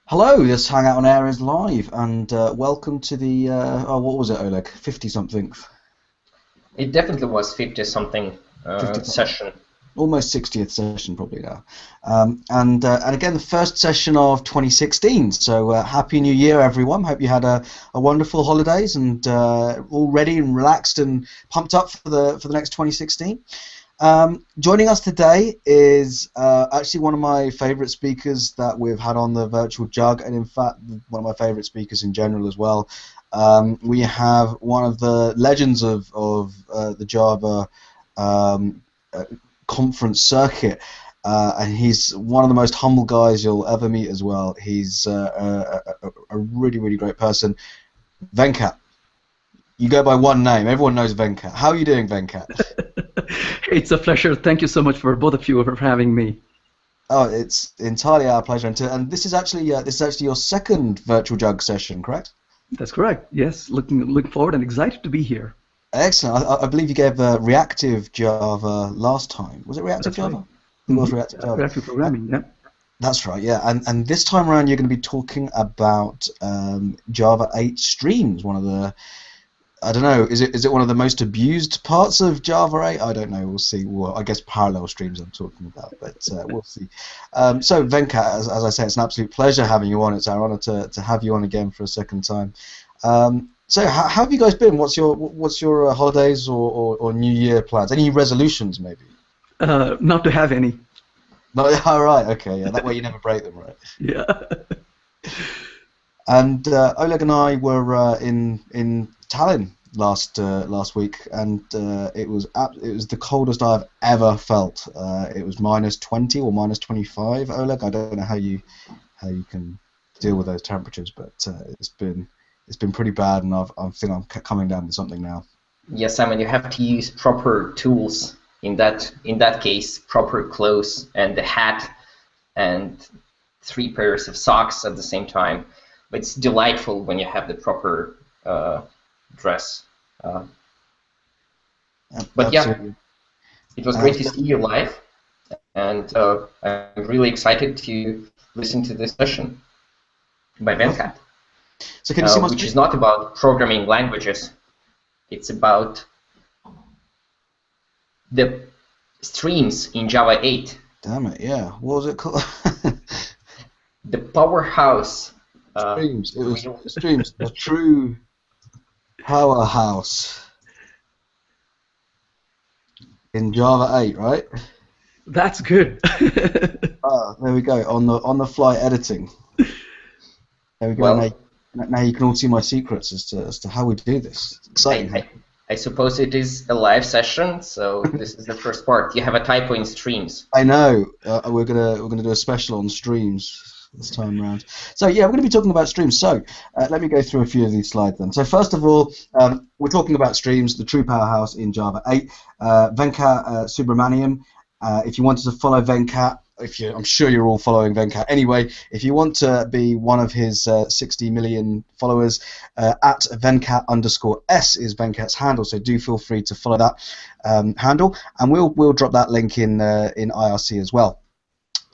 Hello, this Hangout on Air is live, and welcome to the, what was it, Oleg? 50-something? It definitely was 50 something 50, session. almost 60th session probably now. And again, the first session of 2016, so Happy New Year, everyone. Hope you had a wonderful holidays and all ready and relaxed and pumped up for the next 2016. Joining us today is actually one of my favourite speakers that we've had on the Virtual Jug, and in fact one of my favourite speakers in general as well. We have one of the legends of the Java conference circuit, and he's one of the most humble guys you'll ever meet as well. He's a really, really great person. Venkat. You go by one name. Everyone knows Venkat. How are you doing, Venkat? It's a pleasure. Thank you so much for both of you for having me. Oh, it's entirely our pleasure. And this is actually your second Virtual Jug session, correct? That's correct. Yes, looking forward and excited to be here. Excellent. I believe you gave reactive Java last time. Was it reactive Java? Right. It was reactive Java. Reactive programming. Yeah. That's right. Yeah. And this time around, you're going to be talking about Java 8 streams. One of the I don't know. Is it one of the most abused parts of Java 8? I don't know. We'll see. Well, I guess parallel streams I'm talking about, but we'll see. So Venkat, as I say, it's an absolute pleasure having you on. It's our honor to have you on again for a second time. So how have you guys been? What's your holidays or New Year plans? Any resolutions maybe? Not to have any. No. All right. Okay. Yeah. That way you never break them, right? Yeah. And Oleg and I were in Tallinn last week, and it was the coldest I've ever felt. It was -20 or -25. Oleg, I don't know how you can deal with those temperatures, but it's been pretty bad, and I think I'm coming down to something now. Yes, Simon, you have to use proper tools. In that case, proper clothes and the hat and 3 pairs of socks at the same time. But it's delightful when you have the proper dress. But yeah, it was great to see you live, and I'm really excited to listen to this session by Venkat. So can you see my which is not about programming languages. It's about the streams in Java 8. Damn it! Yeah. What was it called? The Powerhouse. Streams. It was streams. The true powerhouse in Java 8, right? That's good. There we go. On the fly editing. There we go. Well, now you can all see my secrets as to how we do this. It's exciting. I suppose it is a live session, so this is the first part. You have a typo in streams. I know. We're gonna do a special on streams this time around. So yeah, we're going to be talking about streams. So let me go through a few of these slides then. So first of all, we're talking about streams, the true powerhouse in Java 8. Venkat Subramaniam. If you wanted to follow Venkat, I'm sure you're all following Venkat anyway. If you want to be one of his 60 million followers, at Venkat_S is Venkat's handle. So do feel free to follow that handle, and we'll drop that link in IRC as well.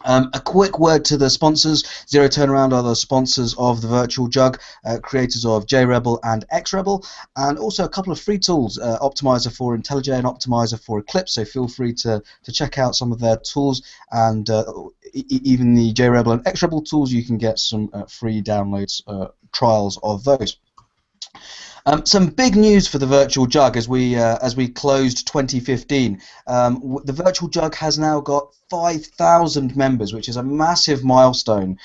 A quick word to the sponsors. Zero Turnaround are the sponsors of the Virtual Jug, creators of JRebel and XRebel, and also a couple of free tools, Optimizer for IntelliJ and Optimizer for Eclipse, so feel free to check out some of their tools, and even the JRebel and XRebel tools, you can get some free downloads, trials of those. Some big news for the Virtual Jug as we closed 2015. The Virtual Jug has now got 5,000 members, which is a massive milestone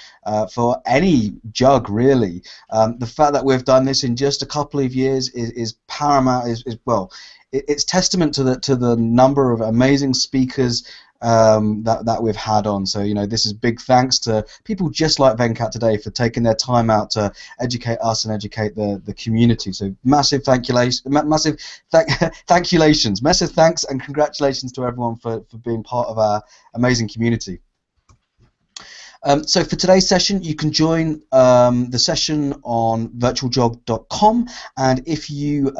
for any jug, really. The fact that we've done this in just a couple of years is paramount. It's testament to the number of amazing speakers that we've had on. So this is big thanks to people just like Venkat today for taking their time out to educate us and educate the community. So massive thankulations, massive thanks and congratulations to everyone for being part of our amazing community. So for today's session, you can join the session on virtualjog.com, and if you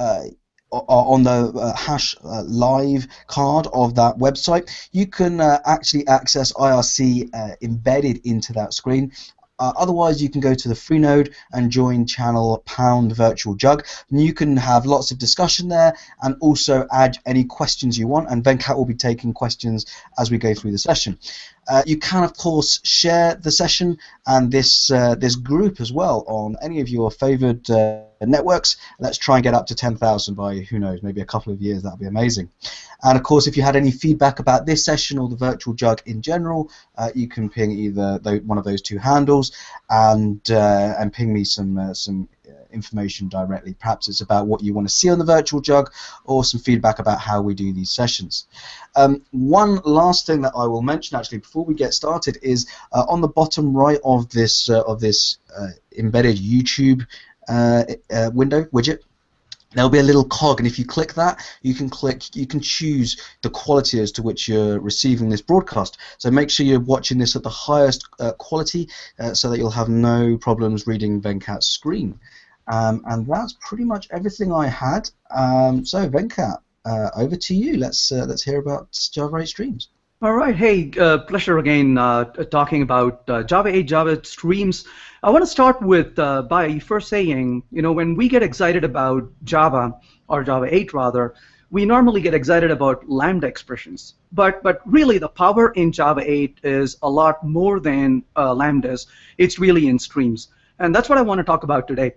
on the hash live card of that website, you can actually access IRC embedded into that screen. Otherwise, you can go to the free node and join channel #virtualjug, and you can have lots of discussion there and also add any questions you want, and Venkat will be taking questions as we go through the session. You can, of course, share the session and this group as well on any of your favored networks. Let's try and get up to 10,000 by, who knows, maybe a couple of years. That would be amazing. And of course, if you had any feedback about this session or the virtual jug in general, you can ping either one of those two handles and ping me some information directly. Perhaps it's about what you want to see on the virtual jug, or some feedback about how we do these sessions. One last thing that I will mention actually before we get started is on the bottom right of this embedded YouTube window widget, there'll be a little cog, and if you click that, you can choose the quality as to which you're receiving this broadcast. So make sure you're watching this at the highest quality so that you'll have no problems reading Venkat's screen. And that's pretty much everything I had. So Venkat, over to you. Let's hear about Java 8 streams. All right. Hey, pleasure again talking about Java 8, Java streams. I want to start with by first saying, when we get excited about Java, or Java 8 rather, we normally get excited about lambda expressions. But really, the power in Java 8 is a lot more than lambdas. It's really in streams. And that's what I want to talk about today.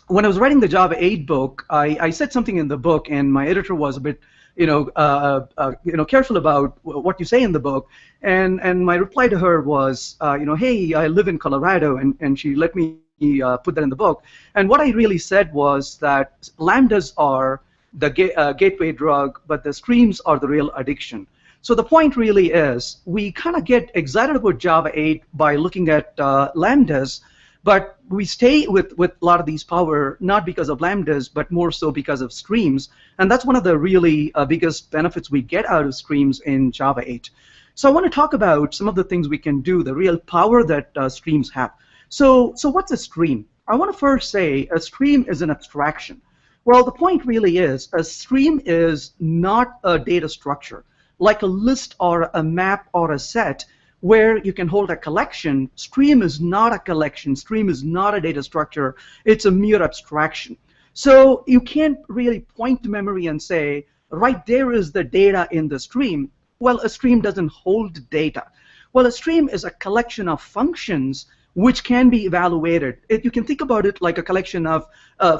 When I was writing the Java 8 book, I said something in the book, and my editor was a bit careful about what you say in the book, and my reply to her was, hey, I live in Colorado, and she let me put that in the book. And what I really said was that lambdas are the gateway drug, but the streams are the real addiction. So the point really is, we kind of get excited about Java 8 by looking at lambdas, but we stay with a lot of these power not because of lambdas, but more so because of streams. And that's one of the really biggest benefits we get out of streams in Java 8. So I want to talk about some of the things we can do, the real power that streams have. So what's a stream? I want to first say a stream is an abstraction. Well, the point really is a stream is not a data structure, like a list or a map or a set, where you can hold a collection. Stream is not a collection. Stream is not a data structure. It's a mere abstraction. So you can't really point to memory and say, right there is the data in the stream. Well, a stream doesn't hold data. Well, a stream is a collection of functions which can be evaluated. You can think about it like a collection of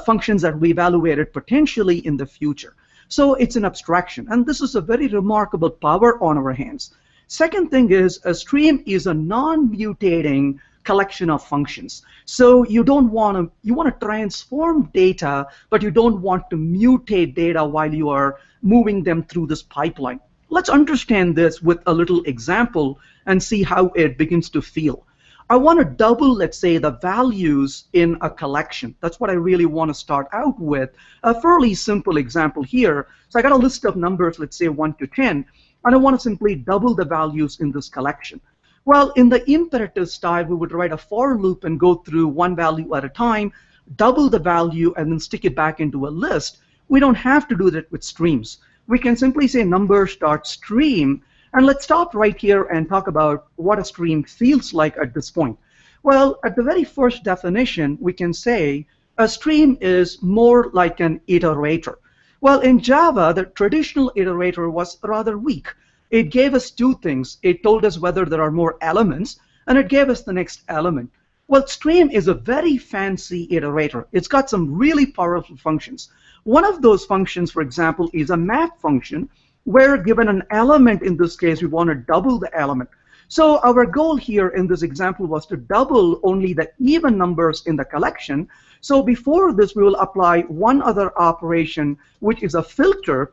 functions that we evaluated potentially in the future. So it's an abstraction. And this is a very remarkable power on our hands. Second thing is, a stream is a non-mutating collection of functions. So you want to transform data, but you don't want to mutate data while you are moving them through this pipeline. Let's understand this with a little example and see how it begins to feel. I want to double, let's say, the values in a collection. That's what I really want to start out with. A fairly simple example here. So I got a list of numbers, let's say 1 to 10. And I want to simply double the values in this collection. Well, in the imperative style, we would write a for loop and go through one value at a time, double the value, and then stick it back into a list. We don't have to do that with streams. We can simply say number.stream, and let's stop right here and talk about what a stream feels like at this point. Well, at the very first definition, we can say a stream is more like an iterator. Well, in Java, the traditional iterator was rather weak. It gave us two things. It told us whether there are more elements, and it gave us the next element. Well, stream is a very fancy iterator. It's got some really powerful functions. One of those functions, for example, is a map function, where given an element, in this case, we want to double the element. So our goal here in this example was to double only the even numbers in the collection. So before this, we will apply one other operation, which is a filter,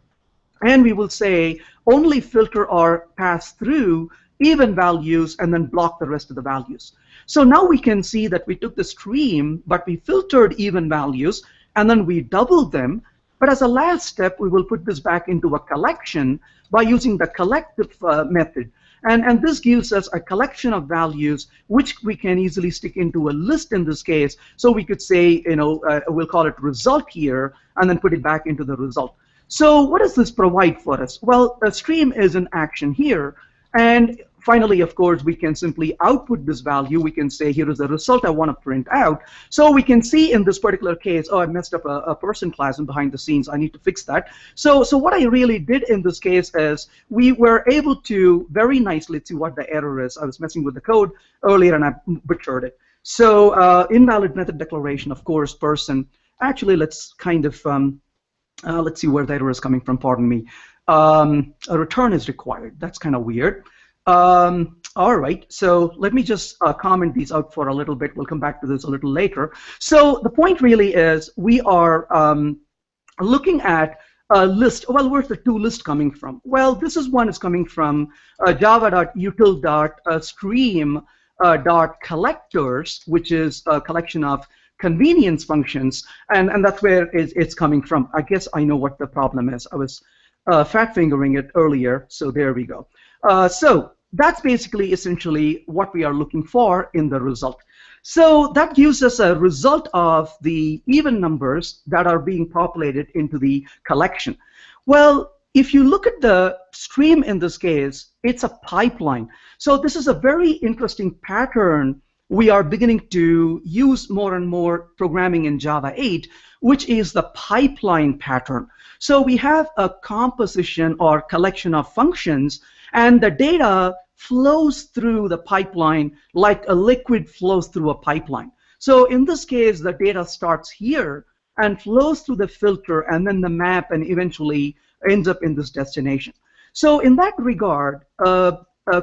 and we will say only filter or pass through even values and then block the rest of the values. So now we can see that we took the stream, but we filtered even values, and then we doubled them. But as a last step, we will put this back into a collection by using the collective method. And this gives us a collection of values which we can easily stick into a list in this case. So we could say, we'll call it result here, and then put it back into the result. So what does this provide for us? Well, a stream is an action here. And finally, of course, we can simply output this value. We can say, here is the result I want to print out. So we can see in this particular case, oh, I messed up a person class and behind the scenes. I need to fix that. So what I really did in this case is we were able to very nicely, let's see what the error is. I was messing with the code earlier and I butchered it. So invalid method declaration, of course, person. Actually, let's kind of, let's see where the error is coming from, pardon me. A return is required. That's kind of weird. All right, so let me just comment these out for a little bit. We'll come back to this a little later. So the point really is we are looking at a list. Well, where's the to list coming from? Well, this is one is coming from java.util.stream.collectors, which is a collection of convenience functions, and that's where it's coming from. I guess I know what the problem is. I was fat fingering it earlier, so there we go. So that's basically essentially what we are looking for in the result. So that gives us a result of the even numbers that are being populated into the collection. Well, if you look at the stream in this case, it's a pipeline. So this is a very interesting pattern we are beginning to use more and more programming in Java 8, which is the pipeline pattern. So we have a composition or collection of functions, and the data flows through the pipeline like a liquid flows through a pipeline. So in this case, the data starts here and flows through the filter and then the map and eventually ends up in this destination. So in that regard, a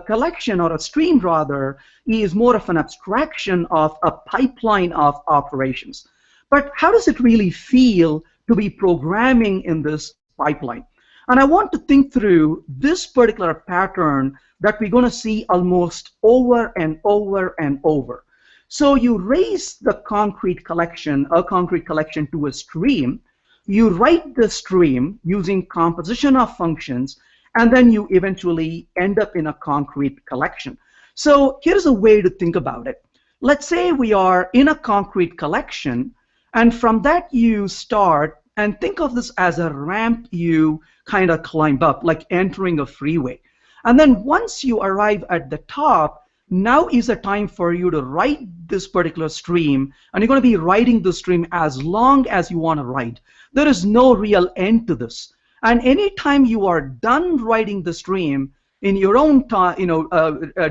collection or a stream rather is more of an abstraction of a pipeline of operations. But how does it really feel to be programming in this pipeline? And I want to think through this particular pattern that we're going to see almost over and over and over. So you raise the concrete collection, a concrete collection to a stream, you write the stream using composition of functions, and then you eventually end up in a concrete collection. So here's a way to think about it. Let's say we are in a concrete collection, and from that you start and think of this as a ramp you kind of climb up, like entering a freeway. And then once you arrive at the top, now is a time for you to write this particular stream, and you're going to be writing the stream as long as you want to write. There is no real end to this. And anytime you are done writing the stream in your own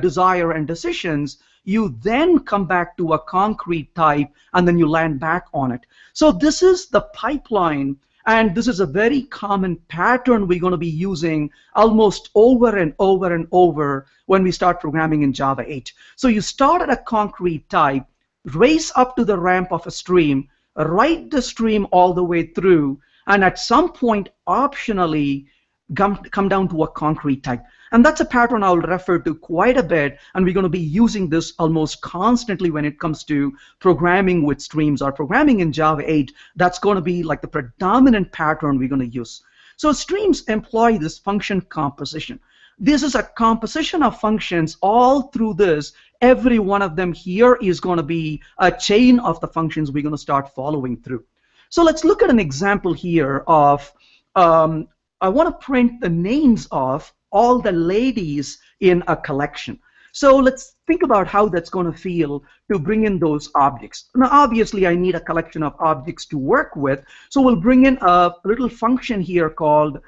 desire and decisions, you then come back to a concrete type, and then you land back on it. So this is the pipeline, and this is a very common pattern we're going to be using almost over and over and over when we start programming in Java 8. So you start at a concrete type, race up to the ramp of a stream, write the stream all the way through, and at some point optionally come down to a concrete type. And that's a pattern I'll refer to quite a bit, and we're going to be using this almost constantly when it comes to programming with streams or programming in Java 8. That's going to be like the predominant pattern we're going to use. So streams employ this function composition. This is a composition of functions all through this. Every one of them here is going to be a chain of the functions we're going to start following through. So let's look at an example here of, I want to print the names of all the ladies in a collection. So let's think about how that's going to feel to bring in those objects. Now, obviously, I need a collection of objects to work with, so we'll bring in a little function here called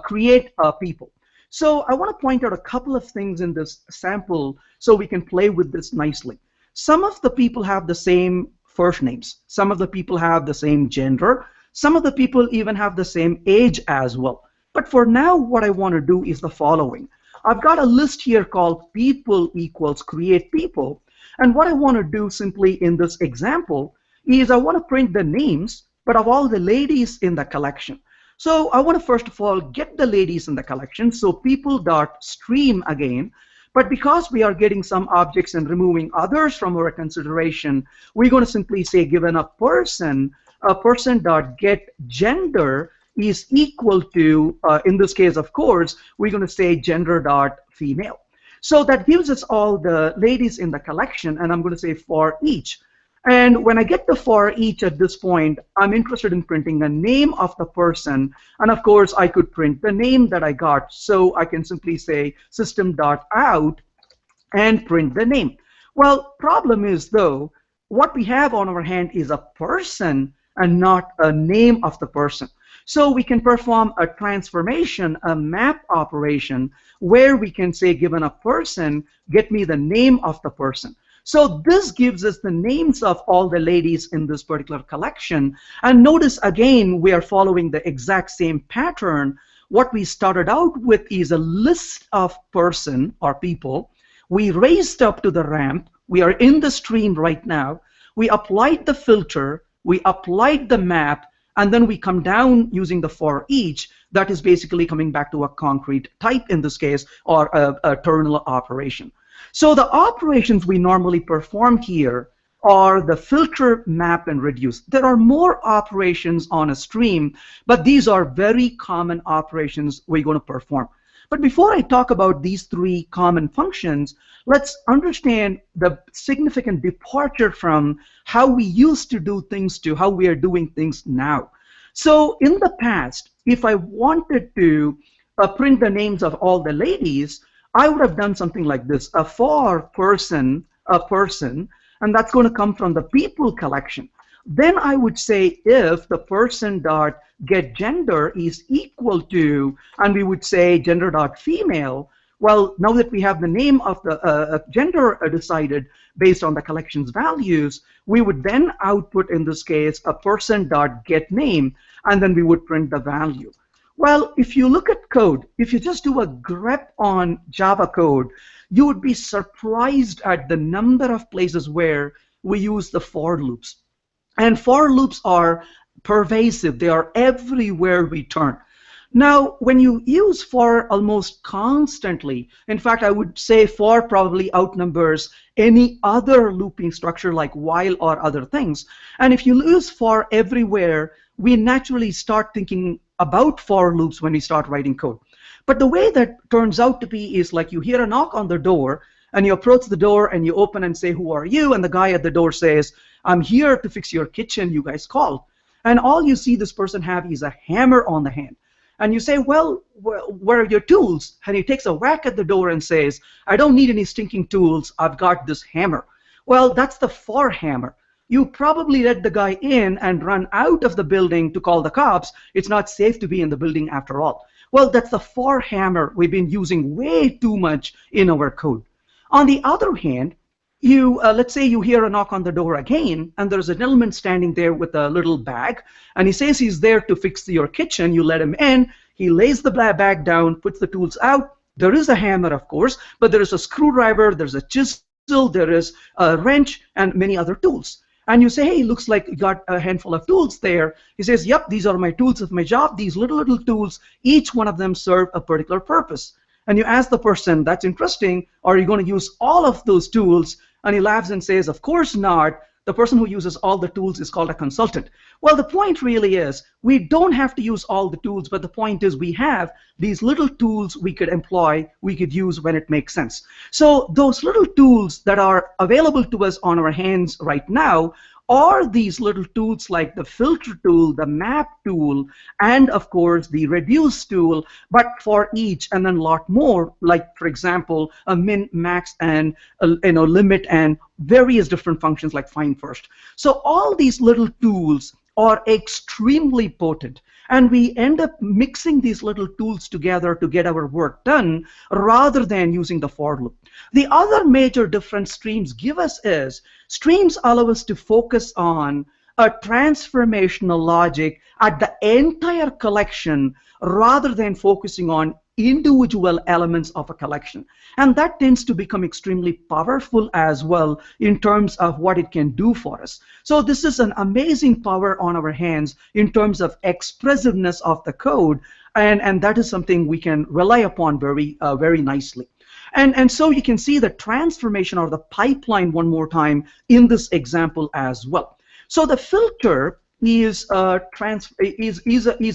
create people. So I want to point out a couple of things in this sample so we can play with this nicely. Some of the people have the same first names. Some of the people have the same gender. Some of the people even have the same age as well. But for now, what I want to do is the following. I've got a list here called people equals create people. And what I want to do simply in this example is I want to print the names, but of all the ladies in the collection. So I want to first of all get the ladies in the collection. So people.stream again. But because we are getting some objects and removing others from our consideration, we're going to simply say given a person.getGender is equal to, in this case, of course, we're going to say gender.female. So that gives us all the ladies in the collection, and I'm going to say for each. And when I get the for each at this point, I'm interested in printing the name of the person, and of course, I could print the name that I got. So I can simply say system.out and print the name. Well, problem is though, what we have on our hand is a person and not a name of the person. So we can perform a transformation, a map operation, where we can say, given a person, get me the name of the person. So this gives us the names of all the ladies in this particular collection. And notice again, we are following the exact same pattern. What we started out with is a list of person or people. We raised up to the ramp. We are in the stream right now. We applied the filter. We applied the map. And then we come down using the for each. That is basically coming back to a concrete type in this case, or a terminal operation. So the operations we normally perform here are the filter, map, and reduce. There are more operations on a stream, but these are very common operations we're going to perform. But before I talk about these three common functions, let's understand the significant departure from how we used to do things to how we are doing things now. So in the past, if I wanted to print the names of all the ladies, I would have done something like this: a for person, a person, and that's going to come from the people collection. Then I would say if the person dot get gender is equal to, and we would say gender dot female. Well, now that we have the name of the gender decided based on the collection's values, we would then output, in this case, a person dot get name, and then we would print the value. Well, if you look at code, if you just do a grep on Java code, you would be surprised at the number of places where we use the for loops. And for loops are pervasive. They are everywhere we turn. Now, when you use for almost constantly, in fact, I would say for probably outnumbers any other looping structure like while or other things. And if you use for everywhere, we naturally start thinking about for loops when we start writing code. But the way that turns out to be is like you hear a knock on the door, and you approach the door and you open and say, "Who are you?" And the guy at the door says, "I'm here to fix your kitchen, you guys called." And all you see this person have is a hammer on the hand. And you say, "Well, where are your tools?" And he takes a whack at the door and says, "I don't need any stinking tools, I've got this hammer." Well, that's the for hammer. You probably let the guy in and run out of the building to call the cops. It's not safe to be in the building after all. Well, that's the for hammer we've been using way too much in our code. On the other hand, let's say you hear a knock on the door again, and there's an element standing there with a little bag, and he says he's there to fix your kitchen. You let him in, he lays the bag down, puts the tools out. There is a hammer, of course, but there is a screwdriver, there's a chisel, there is a wrench, and many other tools. And you say, "Hey, looks like you got a handful of tools there." He says, "Yep, these are my tools of my job. These little tools, each one of them serve a particular purpose." And you ask the person, "That's interesting. Are you going to use all of those tools?" And he laughs and says, "Of course not. The person who uses all the tools is called a consultant." Well, the point really is we don't have to use all the tools, but the point is we have these little tools we could employ, we could use when it makes sense. So those little tools that are available to us on our hands right now are these little tools like the filter tool, the map tool, and of course the reduce tool, but for each and then a lot more, like for example a min, max, and limit, and various different functions like find first. So all these little tools are extremely potent, and we end up mixing these little tools together to get our work done rather than using the for loop. The other major difference streams give us is streams allow us to focus on a transformational logic at the entire collection rather than focusing on individual elements of a collection. And that tends to become extremely powerful as well in terms of what it can do for us. So this is an amazing power on our hands in terms of expressiveness of the code, and that is something we can rely upon very nicely. And so you can see the transformation or the pipeline one more time in this example as well. So the filter is an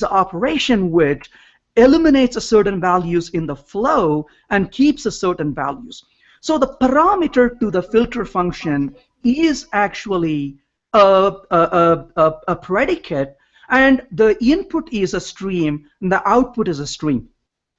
operation which eliminates a certain values in the flow and keeps a certain values. So the parameter to the filter function is actually a predicate, and the input is a stream and the output is a stream.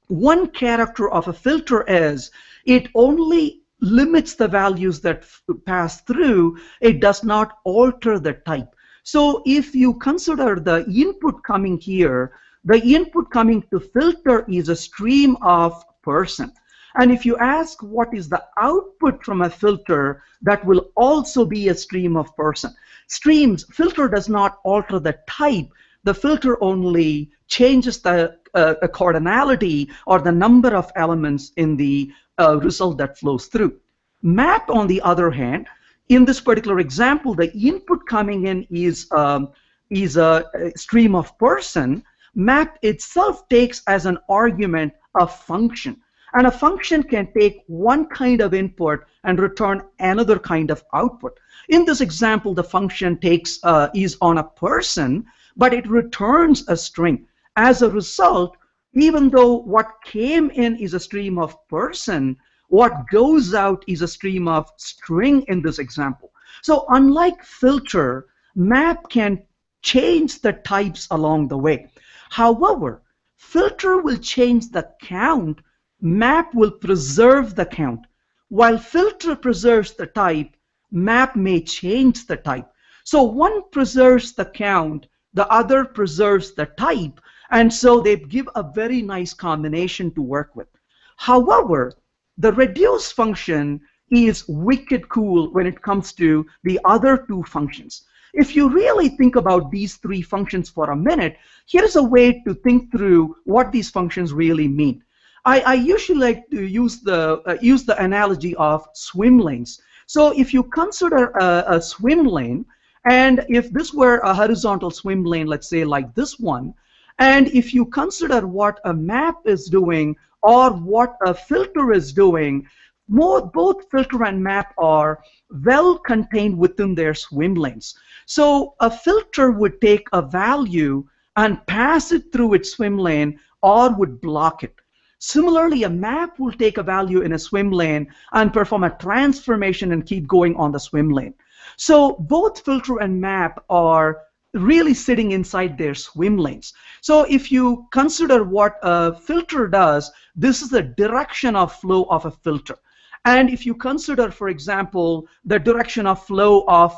One character of a filter is it only limits the values that pass through. It does not alter the type. So if you consider the input coming here, the input coming to filter is a stream of person. And if you ask what is the output from a filter, that will also be a stream of person. Filter does not alter the type. The filter only changes the cardinality or the number of elements in the result that flows through. Map, on the other hand, in this particular example, the input coming in is a stream of person. Map itself takes as an argument a function. And a function can take one kind of input and return another kind of output. In this example, the function is on a person, but it returns a string. As a result, even though what came in is a stream of person, what goes out is a stream of string in this example. So unlike filter, map can change the types along the way. However, filter will change the count, map will preserve the count. While filter preserves the type, map may change the type. So one preserves the count, the other preserves the type, and so they give a very nice combination to work with. However, the reduce function is wicked cool when it comes to the other two functions. If you really think about these three functions for a minute, here's a way to think through what these functions really mean. I usually like to use the analogy of swim lanes. So if you consider a swim lane, and if this were a horizontal swim lane, let's say like this one, and if you consider what a map is doing or what a filter is doing, both filter and map are well contained within their swim lanes. So a filter would take a value and pass it through its swim lane or would block it. Similarly, a map will take a value in a swim lane and perform a transformation and keep going on the swim lane. So both filter and map are really sitting inside their swim lanes. So if you consider what a filter does, this is the direction of flow of a filter. And if you consider, for example, the direction of flow of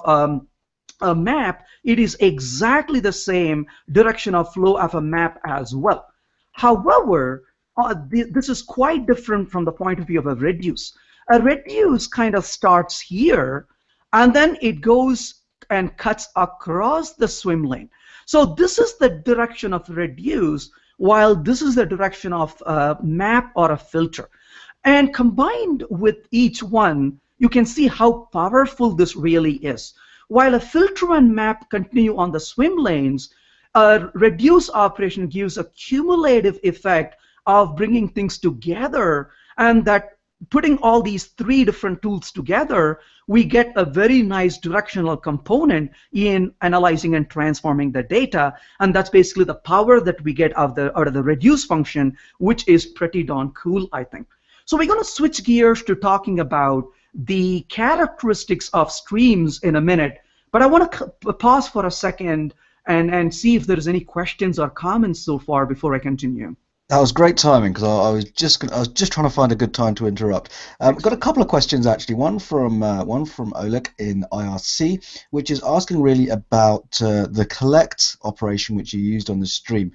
a map, it is exactly the same direction of flow of a map as well. However, this is quite different from the point of view of a reduce. A reduce kind of starts here, and then it goes and cuts across the swim lane. So this is the direction of reduce, while this is the direction of a map or a filter. And combined with each one, you can see how powerful this really is. While a filter and map continue on the swim lanes, a reduce operation gives a cumulative effect of bringing things together, and that putting all these three different tools together, we get a very nice directional component in analyzing and transforming the data, and that's basically the power that we get out of the reduce function, which is pretty darn cool, I think. So we're going to switch gears to talking about the characteristics of streams in a minute, but I want to pause for a second and see if there's any questions or comments so far before I continue. That was great timing, because I was just trying to find a good time to interrupt. I've got a couple of questions actually. One from Oleg in IRC, which is asking really about the collect operation which you used on the stream.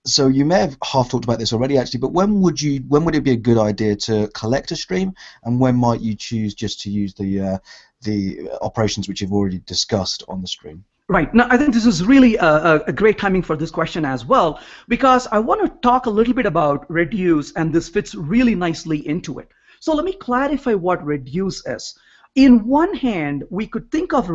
So you may have half talked about this already actually, but when would it be a good idea to collect a stream, and when might you choose just to use the operations which you've already discussed on the stream? Right. Now, I think this is really a great timing for this question as well, because I want to talk a little bit about reduce, and this fits really nicely into it. So let me clarify what reduce is. In one hand, we could think of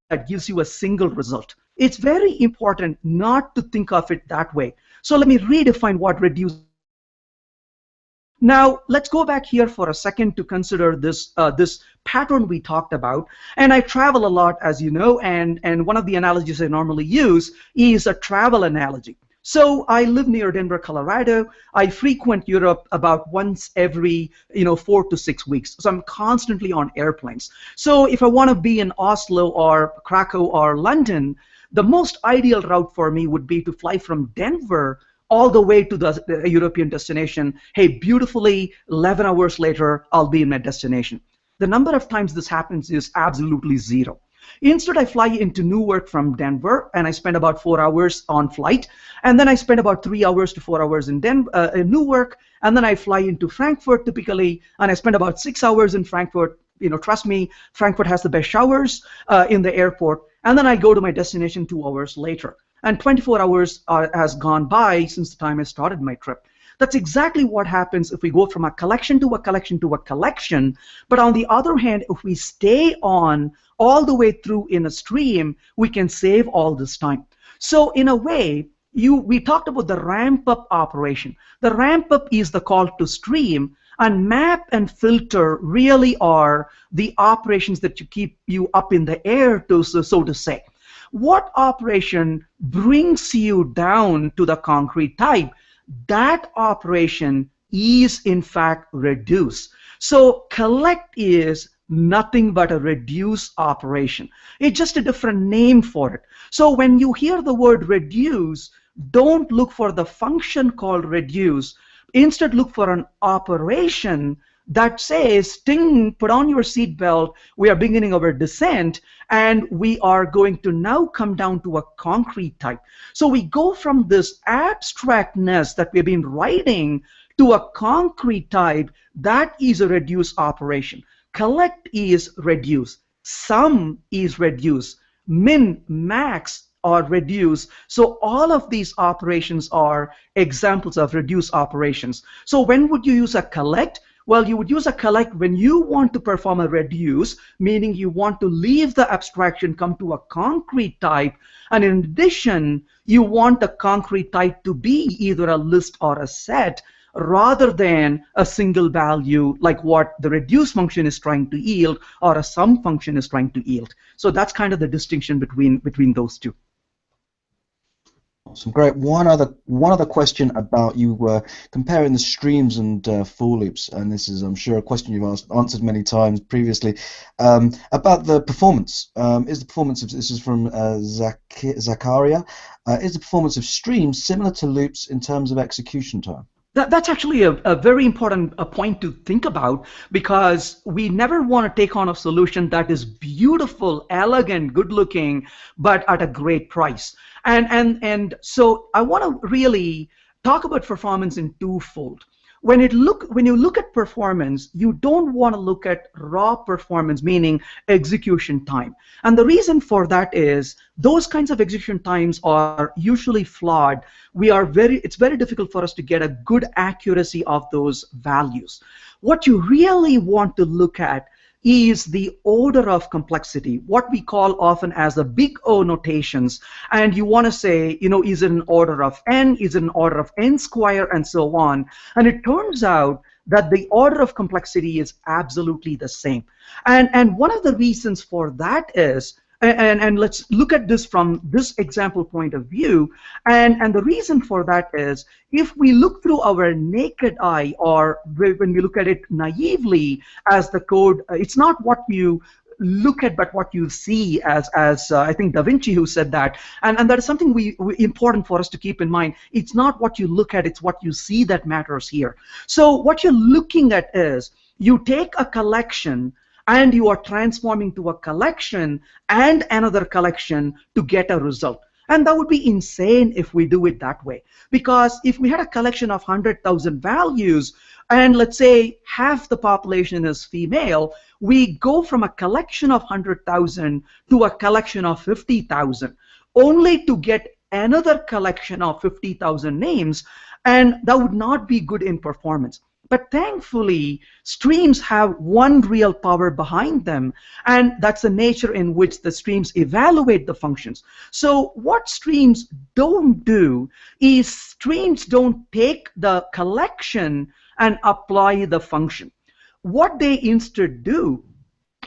that gives you a single result. It's very important not to think of it that way. So let me redefine what reduce. Now, let's go back here for a second to consider this pattern we talked about. And I travel a lot, as you know, and one of the analogies I normally use is a travel analogy. So I live near Denver, Colorado. I frequent Europe about once every 4 to 6 weeks. So I'm constantly on airplanes. So if I want to be in Oslo or Krakow or London, the most ideal route for me would be to fly from Denver all the way to the European destination. Hey, beautifully, 11 hours later, I'll be in my destination. The number of times this happens is absolutely zero. Instead, I fly into Newark from Denver, and I spend about 4 hours on flight, and then I spend about 3 hours to 4 hours in Newark, and then I fly into Frankfurt typically, and I spend about 6 hours in Frankfurt. You know, trust me, Frankfurt has the best showers in the airport, and then I go to my destination 2 hours later. And 24 hours has gone by since the time I started my trip. That's exactly what happens if we go from a collection to a collection to a collection. But on the other hand, if we stay on all the way through in a stream, we can save all this time. So in a way, we talked about the ramp-up operation. The ramp-up is the call to stream, and map and filter really are the operations that keep you up in the air, so to say. What operation brings you down to the concrete type? That operation is in fact reduce. So collect is nothing but a reduce operation. It's just a different name for it. So when you hear the word reduce, don't look for the function called reduce. Instead, look for an operation that says, ting, put on your seatbelt, we are beginning our descent, and we are going to now come down to a concrete type. So we go from this abstractness that we've been writing to a concrete type. That is a reduce operation. Collect is reduce. Sum is reduce. Min, max are reduce. So all of these operations are examples of reduce operations. So when would you use a collect? Well, you would use a collect when you want to perform a reduce, meaning you want to leave the abstraction, come to a concrete type, and in addition, you want the concrete type to be either a list or a set, rather than a single value like what the reduce function is trying to yield or a sum function is trying to yield. So that's kind of the distinction between those two. Awesome, great. One other question about you comparing the streams and for loops, and this is, I'm sure, a question you've answered many times previously, about the performance. Is the performance of, this is from Zakaria, is the performance of streams similar to loops in terms of execution time? That's actually a very important point to think about, because we never want to take on a solution that is beautiful, elegant, good-looking, but at a great price. And so I want to really talk about performance in twofold. When you look at performance, you don't want to look at raw performance, meaning execution time. And the reason for that is those kinds of execution times are usually flawed. It's very difficult for us to get a good accuracy of those values. What you really want to look at is the order of complexity, what we call often as the big O notations. And you want to say, you know, is it an order of n, is it an order of n square, and so on. And it turns out that the order of complexity is absolutely the same. And one of the reasons for that is, and let's look at this from this example point of view, and the reason for that is, if we look through our naked eye, or when we look at it naively as the code, it's not what you look at but what you see, as I think Da Vinci who said that, and that is something important for us to keep in mind. It's not what you look at, it's what you see that matters here. So what you're looking at is, you take a collection and you are transforming to a collection and another collection to get a result. And that would be insane if we do it that way. Because if we had a collection of 100,000 values, and let's say half the population is female, we go from a collection of 100,000 to a collection of 50,000, only to get another collection of 50,000 names, and that would not be good in performance. But thankfully, streams have one real power behind them, and that's the nature in which the streams evaluate the functions. So what streams don't do is, streams don't take the collection and apply the function. What they instead do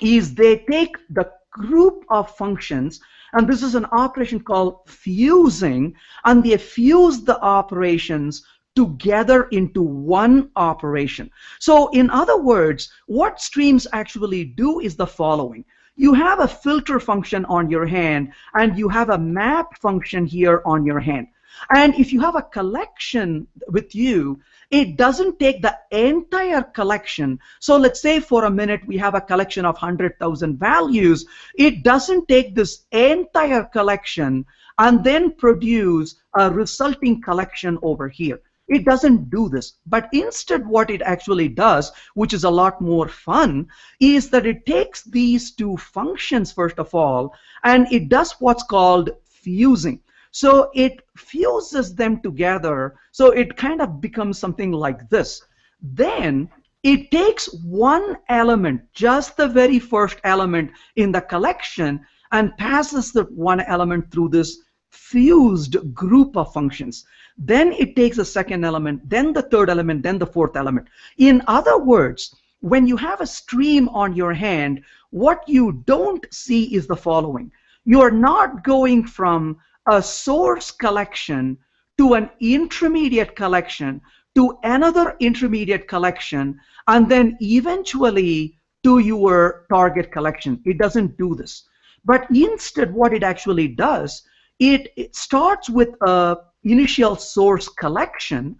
is they take the group of functions, and this is an operation called fusing, and they fuse the operations together into one operation. So in other words, what streams actually do is the following. You have a filter function on your hand, and you have a map function here on your hand. And if you have a collection with you, it doesn't take the entire collection. So let's say for a minute we have a collection of 100,000 values. It doesn't take this entire collection and then produce a resulting collection over here. It doesn't do this, but instead what it actually does, which is a lot more fun, is that it takes these two functions first of all, and it does what's called fusing. So it fuses them together, so it kind of becomes something like this. Then it takes one element, just the very first element in the collection, and passes the one element through this fused group of functions. Then it takes the second element, then the third element, then the fourth element. In other words, when you have a stream on your hand, what you don't see is the following. You're not going from a source collection to an intermediate collection to another intermediate collection and then eventually to your target collection. It doesn't do this. But instead what it actually does, it starts with a initial source collection,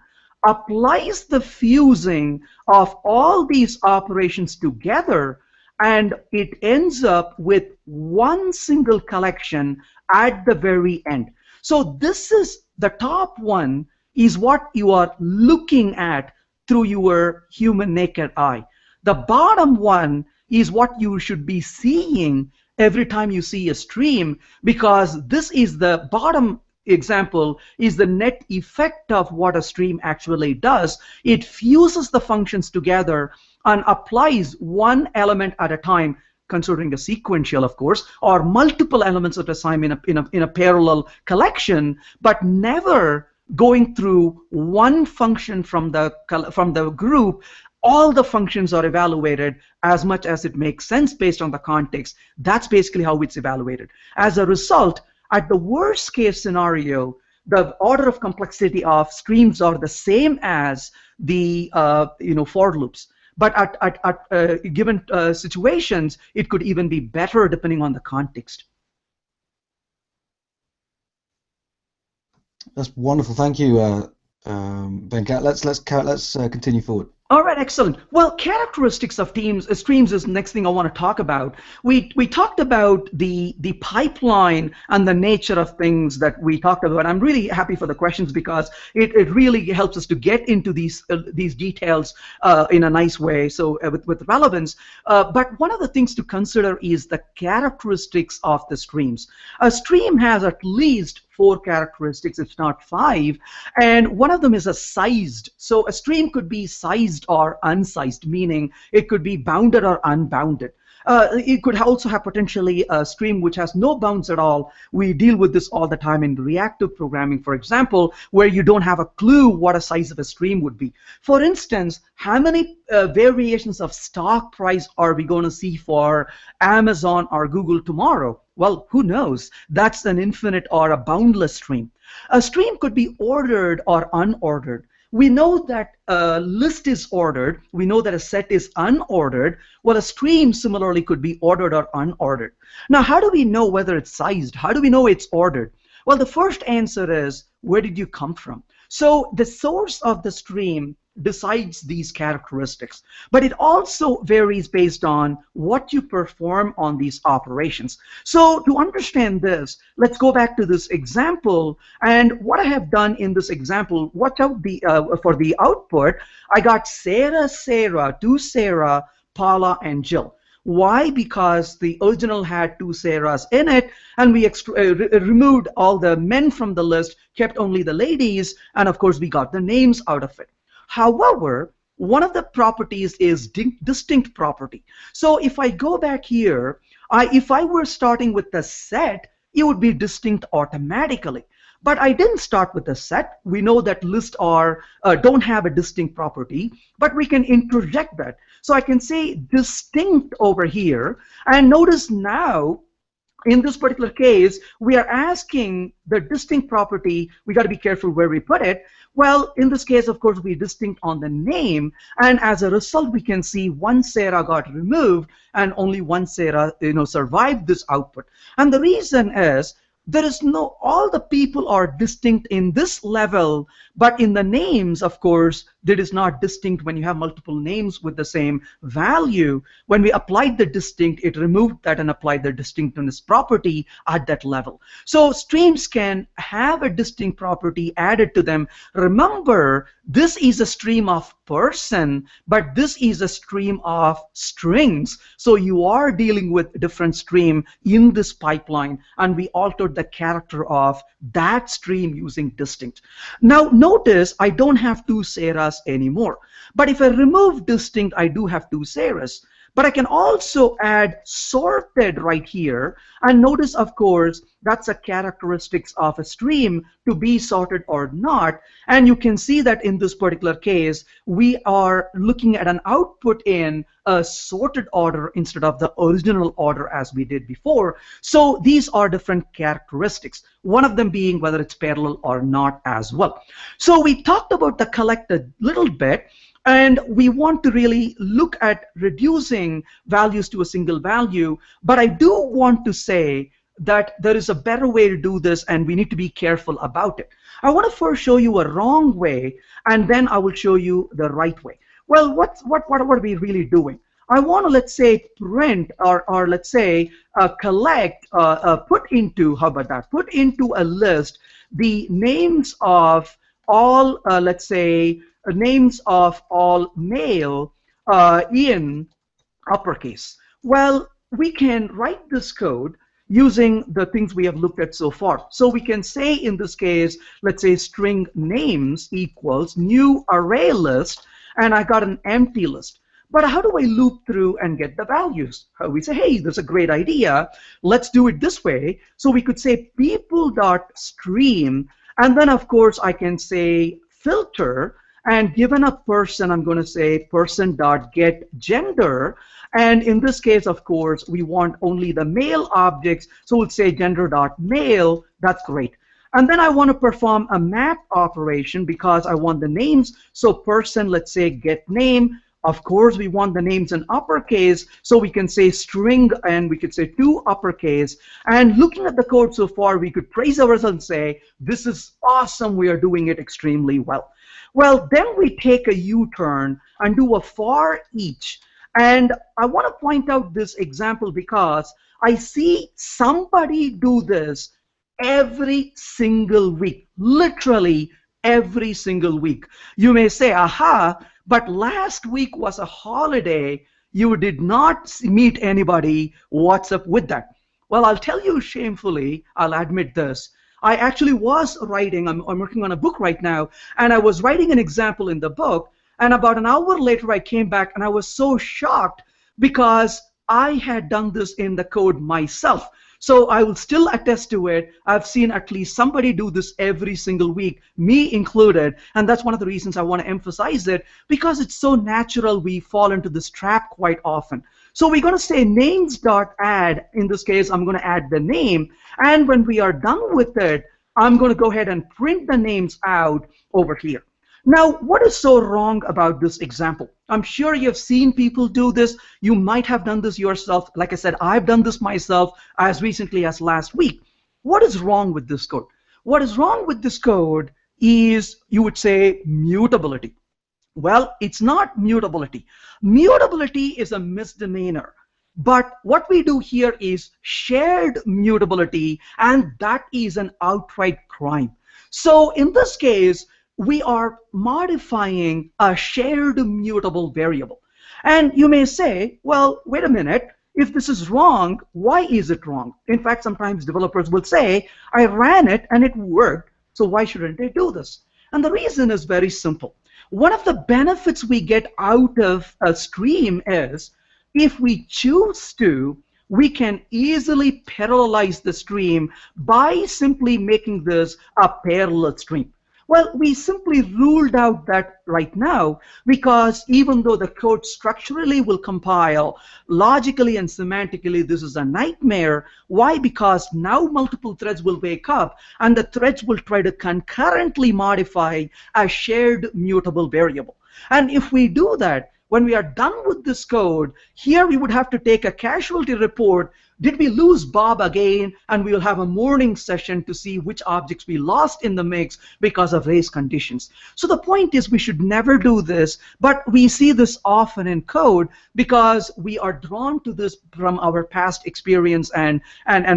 applies the fusing of all these operations together, and it ends up with one single collection at the very end. So this is the top one is what you are looking at through your human naked eye. The bottom one is what you should be seeing every time you see a stream, because this is the bottom example is the net effect of what a stream actually does. It fuses the functions together and applies one element at a time, considering a sequential, of course, or multiple elements at a time in a parallel collection, but never going through one function from the group. All the functions are evaluated as much as it makes sense based on the context. That's basically how it's evaluated. As a result, at the worst case scenario, the order of complexity of streams are the same as the for loops. But at given situations, it could even be better depending on the context. That's wonderful. Thank you, Venkat. Let's continue forward. All right, excellent. Well, characteristics of streams is the next thing I want to talk about. We talked about the pipeline and the nature of things that we talked about. I'm really happy for the questions because it really helps us to get into these details in a nice way, so with relevance. But one of the things to consider is the characteristics of the streams. A stream has at least 4 characteristics, if not 5, and one of them is a sized. So a stream could be sized or unsized, meaning it could be bounded or unbounded. It could also have potentially a stream which has no bounds at all. We deal with this all the time in reactive programming, for example, where you don't have a clue what a size of a stream would be. For instance, how many variations of stock price are we going to see for Amazon or Google tomorrow? Well, who knows? That's an infinite or a boundless stream. A stream could be ordered or unordered. We know that a list is ordered. We know that a set is unordered. Well, a stream similarly could be ordered or unordered. Now, how do we know whether it's sized? How do we know it's ordered? Well, the first answer is, where did you come from? So the source of the stream decides these characteristics, but it also varies based on what you perform on these operations. So to understand this, let's go back to this example, and what I have done in this example, watch out for the output. I got Sarah, two Sarah, Paula, and Jill. Why? Because the original had 2 Sarahs in it, and we removed all the men from the list, kept only the ladies, and of course we got the names out of it. However, one of the properties is distinct property. So if I go back here, if I were starting with the set, it would be distinct automatically. But I didn't start with a set. We know that lists don't have a distinct property, but we can interject that. So I can say distinct over here, and notice now, in this particular case, we are asking the distinct property. We got to be careful where we put it. Well, in this case, of course, we distinct on the name, and as a result, we can see 1 Sarah got removed, and only 1 Sarah, survived this output. And the reason is, there is no, all the people are distinct in this level, but in the names, of course, that is not distinct when you have multiple names with the same value. When we applied the distinct, it removed that and applied the distinctness property at that level. So streams can have a distinct property added to them. Remember, this is a stream of person, but this is a stream of strings. So you are dealing with a different stream in this pipeline, and we altered the character of that stream using distinct. Now notice I don't have two Sarahs anymore, but if I remove distinct, I do have two Sarahs. But I can also add sorted right here, and notice, of course, that's a characteristics of a stream to be sorted or not. And you can see that in this particular case, we are looking at an output in a sorted order instead of the original order as we did before. So these are different characteristics, one of them being whether it's parallel or not as well. So we talked about the collect a little bit, and we want to really look at reducing values to a single value. But I do want to say that there is a better way to do this, and we need to be careful about it. I want to first show you a wrong way, and then I will show you the right way. Well, what are we really doing? I want to, let's say, print or let's say collect, put into, how about that? Put into a list the names of all, let's say, names of all male in uppercase. Well, we can write this code using the things we have looked at so far. So we can say in this case, let's say string names equals new array list, and I got an empty list. But how do I loop through and get the values? We say, hey, that's a great idea. Let's do it this way. So we could say people.stream, and then of course I can say filter, and given a person, I'm going to say person.getGender. And in this case, of course, we want only the male objects. So we'll say gender.male. That's great. And then I want to perform a map operation because I want the names. So person, let's say get name. Of course, we want the names in uppercase. So we can say string, and we could say to uppercase. And looking at the code so far, we could praise ourselves and say, this is awesome. We are doing it extremely well. Well, then we take a U-turn and do a for each. And I want to point out this example because I see somebody do this every single week, literally every single week. You may say, aha, but last week was a holiday. You did not meet anybody. What's up with that? Well, I'll tell you shamefully, I'll admit this. I actually was writing, I'm working on a book right now, and I was writing an example in the book, and about an hour later I came back and I was so shocked because I had done this in the code myself. So I will still attest to it. I've seen at least somebody do this every single week, me included, and that's one of the reasons I want to emphasize it, because it's so natural we fall into this trap quite often. So we're going to say names.add. In this case, I'm going to add the name, and when we are done with it, I'm going to go ahead and print the names out over here. Now, what is so wrong about this example? I'm sure you've seen people do this. You might have done this yourself. Like I said, I've done this myself as recently as last week. What is wrong with this code? What is wrong with this code is, you would say, mutability. Well, it's not mutability. Mutability is a misdemeanor. But what we do here is shared mutability, and that is an outright crime. So in this case, we are modifying a shared mutable variable. And you may say, well, wait a minute, if this is wrong, why is it wrong? In fact, sometimes developers will say, I ran it and it worked, so why shouldn't I do this? And the reason is very simple. One of the benefits we get out of a stream is, if we choose to, we can easily parallelize the stream by simply making this a parallel stream. Well, we simply ruled out that right now because even though the code structurally will compile, logically and semantically this is a nightmare. Why? Because now multiple threads will wake up and the threads will try to concurrently modify a shared mutable variable. And if we do that, When we are done with this code, here we would have to take a casualty report. Did we lose Bob again? And we will have a mourning session to see which objects we lost in the mix because of race conditions. So the point is we should never do this, but we see this often in code because we are drawn to this from our past experience and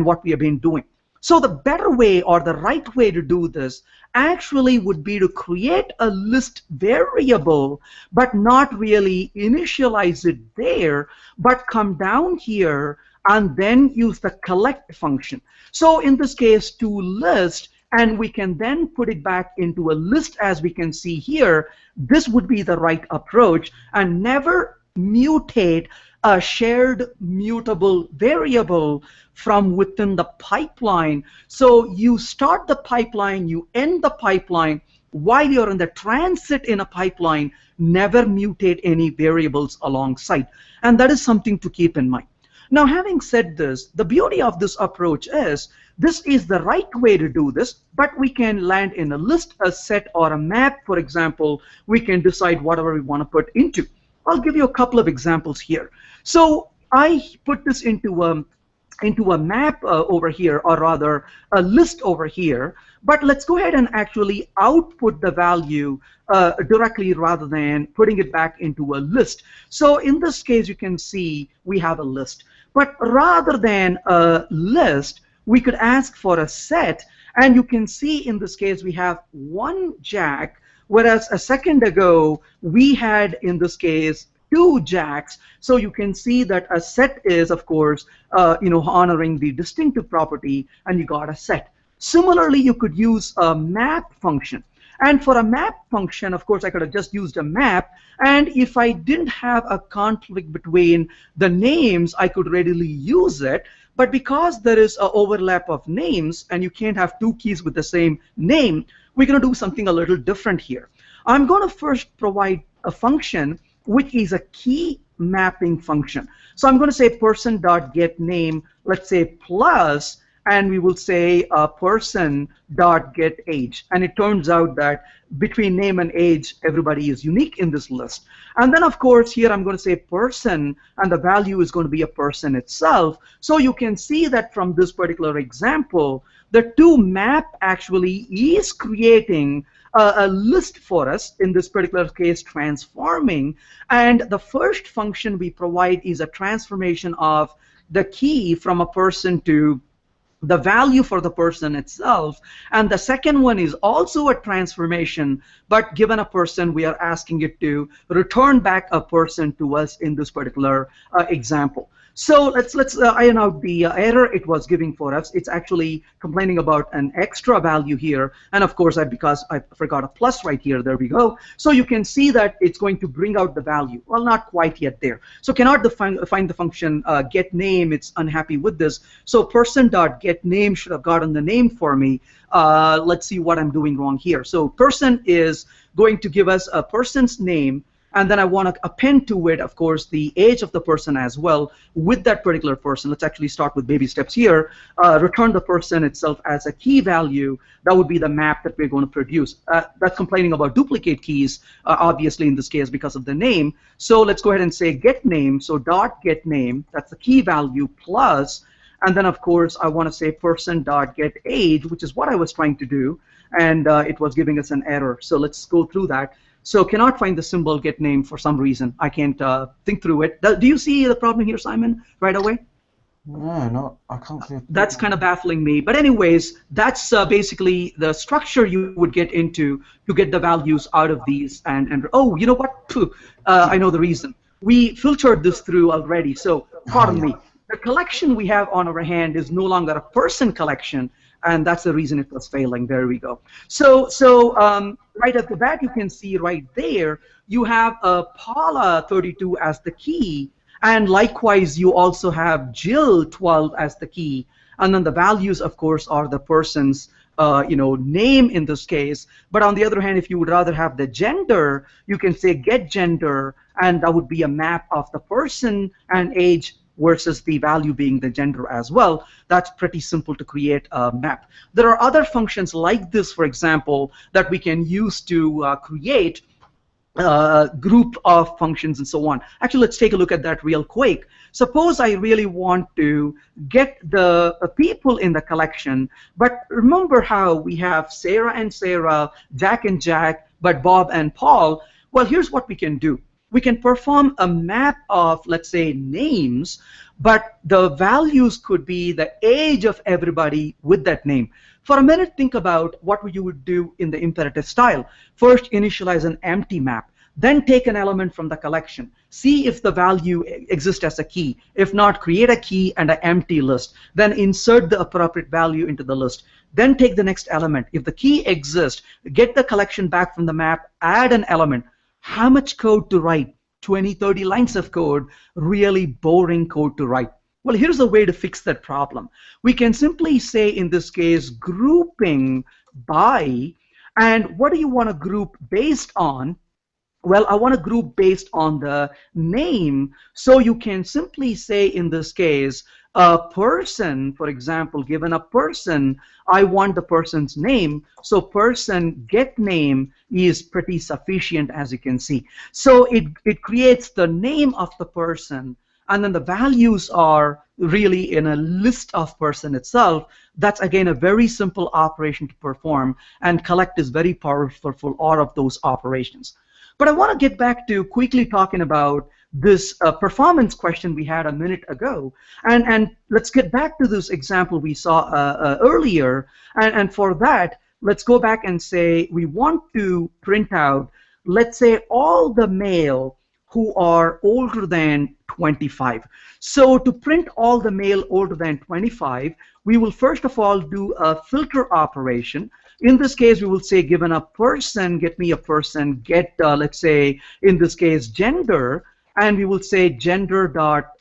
what we have been doing. So the better way or the right way to do this actually would be to create a list variable, but not really initialize it there, but come down here and then use the collect function. So in this case, to list, and we can then put it back into a list as we can see here. This would be the right approach, and never mutate a shared mutable variable from within the pipeline. So you start the pipeline, you end the pipeline. While you're in the transit in a pipeline, never mutate any variables alongside. And that is something to keep in mind. Now, having said this, the beauty of this approach is this is the right way to do this, but we can land in a list, a set, or a map. For example, we can decide whatever we want to put into. I'll give you a couple of examples here. So I put this into a map over here, or rather a list over here, but let's go ahead and actually output the value directly rather than putting it back into a list. So in this case, you can see we have a list. But rather than a list, we could ask for a set, and you can see in this case we have one jack, whereas a second ago we had in this case 2 jacks. So you can see that a set is, of course, honoring the distinctive property, and you got a set. Similarly, you could use a map function. And for a map function, of course, I could have just used a map. And if I didn't have a conflict between the names, I could readily use it. But because there is an overlap of names, and you can't have 2 keys with the same name, we're going to do something a little different here. I'm going to first provide a function which is a key mapping function. So I'm going to say person.getName, let's say plus, and we will say person.getAge. And it turns out that between name and age, everybody is unique in this list. And then, of course, here I'm going to say person, and the value is going to be a person itself. So you can see that from this particular example, the toMap actually is creating a list for us, in this particular case transforming, and the first function we provide is a transformation of the key from a person to the value for the person itself, and the second one is also a transformation, but given a person, we are asking it to return back a person to us in this particular example. So let's iron out the error it was giving for us. It's actually complaining about an extra value here, and of course, because I forgot a plus right here, there we go. So you can see that it's going to bring out the value. Well, not quite yet there. So cannot define the function getName. It's unhappy with this. So person.getName should have gotten the name for me. Let's see what I'm doing wrong here. So person is going to give us a person's name, and then I want to append to it, of course, the age of the person as well with that particular person. Let's actually start with baby steps here. Return the person itself as a key value. That would be the map that we're going to produce. That's complaining about duplicate keys, obviously in this case because of the name. So let's go ahead and say getName. So dot getName, that's the key value plus, and then of course I want to say person.getAge, which is what I was trying to do, and it was giving us an error. So let's go through that. So cannot find the symbol getName for some reason. I can't think through it. Do you see the problem here, Simon, right away? No, I can't see it. That's kind of baffling me. But anyways, that's basically the structure you would get into to get the values out of these. And oh, you know what? I know the reason. We filtered this through already. So pardon me. The collection we have on our hand is no longer a person collection, and that's the reason it was failing. There we go. So right at the bat, you can see right there, you have a Paula 32 as the key, and likewise, you also have Jill 12 as the key, and then the values, of course, are the person's name in this case. But on the other hand, if you would rather have the gender, you can say get gender, and that would be a map of the person and age versus the value being the gender as well. That's pretty simple to create a map. There are other functions like this, for example, that we can use to create group of functions and so on. Actually, let's take a look at that real quick. Suppose I really want to get the people in the collection, but remember how we have Sarah and Sarah, Jack and Jack, but Bob and Paul. Well, here's what we can do. We can perform a map of, let's say, names, but the values could be the age of everybody with that name. For a minute, think about what you would do in the imperative style. First, initialize an empty map. Then take an element from the collection. See if the value exists as a key. If not, create a key and an empty list. Then insert the appropriate value into the list. Then take the next element. If the key exists, get the collection back from the map, add an element. How much code to write? 20, 30 lines of code, really boring code to write. Well, here's a way to fix that problem. We can simply say, in this case, grouping by, and what do you want to group based on? Well, I want to group based on the name, so you can simply say, in this case, a person, for example, given a person, I want the person's name, so person get name is pretty sufficient, as you can see. So it creates the name of the person, and then the values are really in a list of person itself. That's, again, a very simple operation to perform, and collect is very powerful for all of those operations. But I want to get back to quickly talking about this performance question we had a minute ago, and let's get back to this example we saw earlier, and for that, let's go back and say we want to print out, let's say, all the male who are older than 25. So to print all the male older than 25, we will first of all do a filter operation. In this case, we will say, given a person, get me a person, get, let's say, in this case, gender, and we will say gender dot,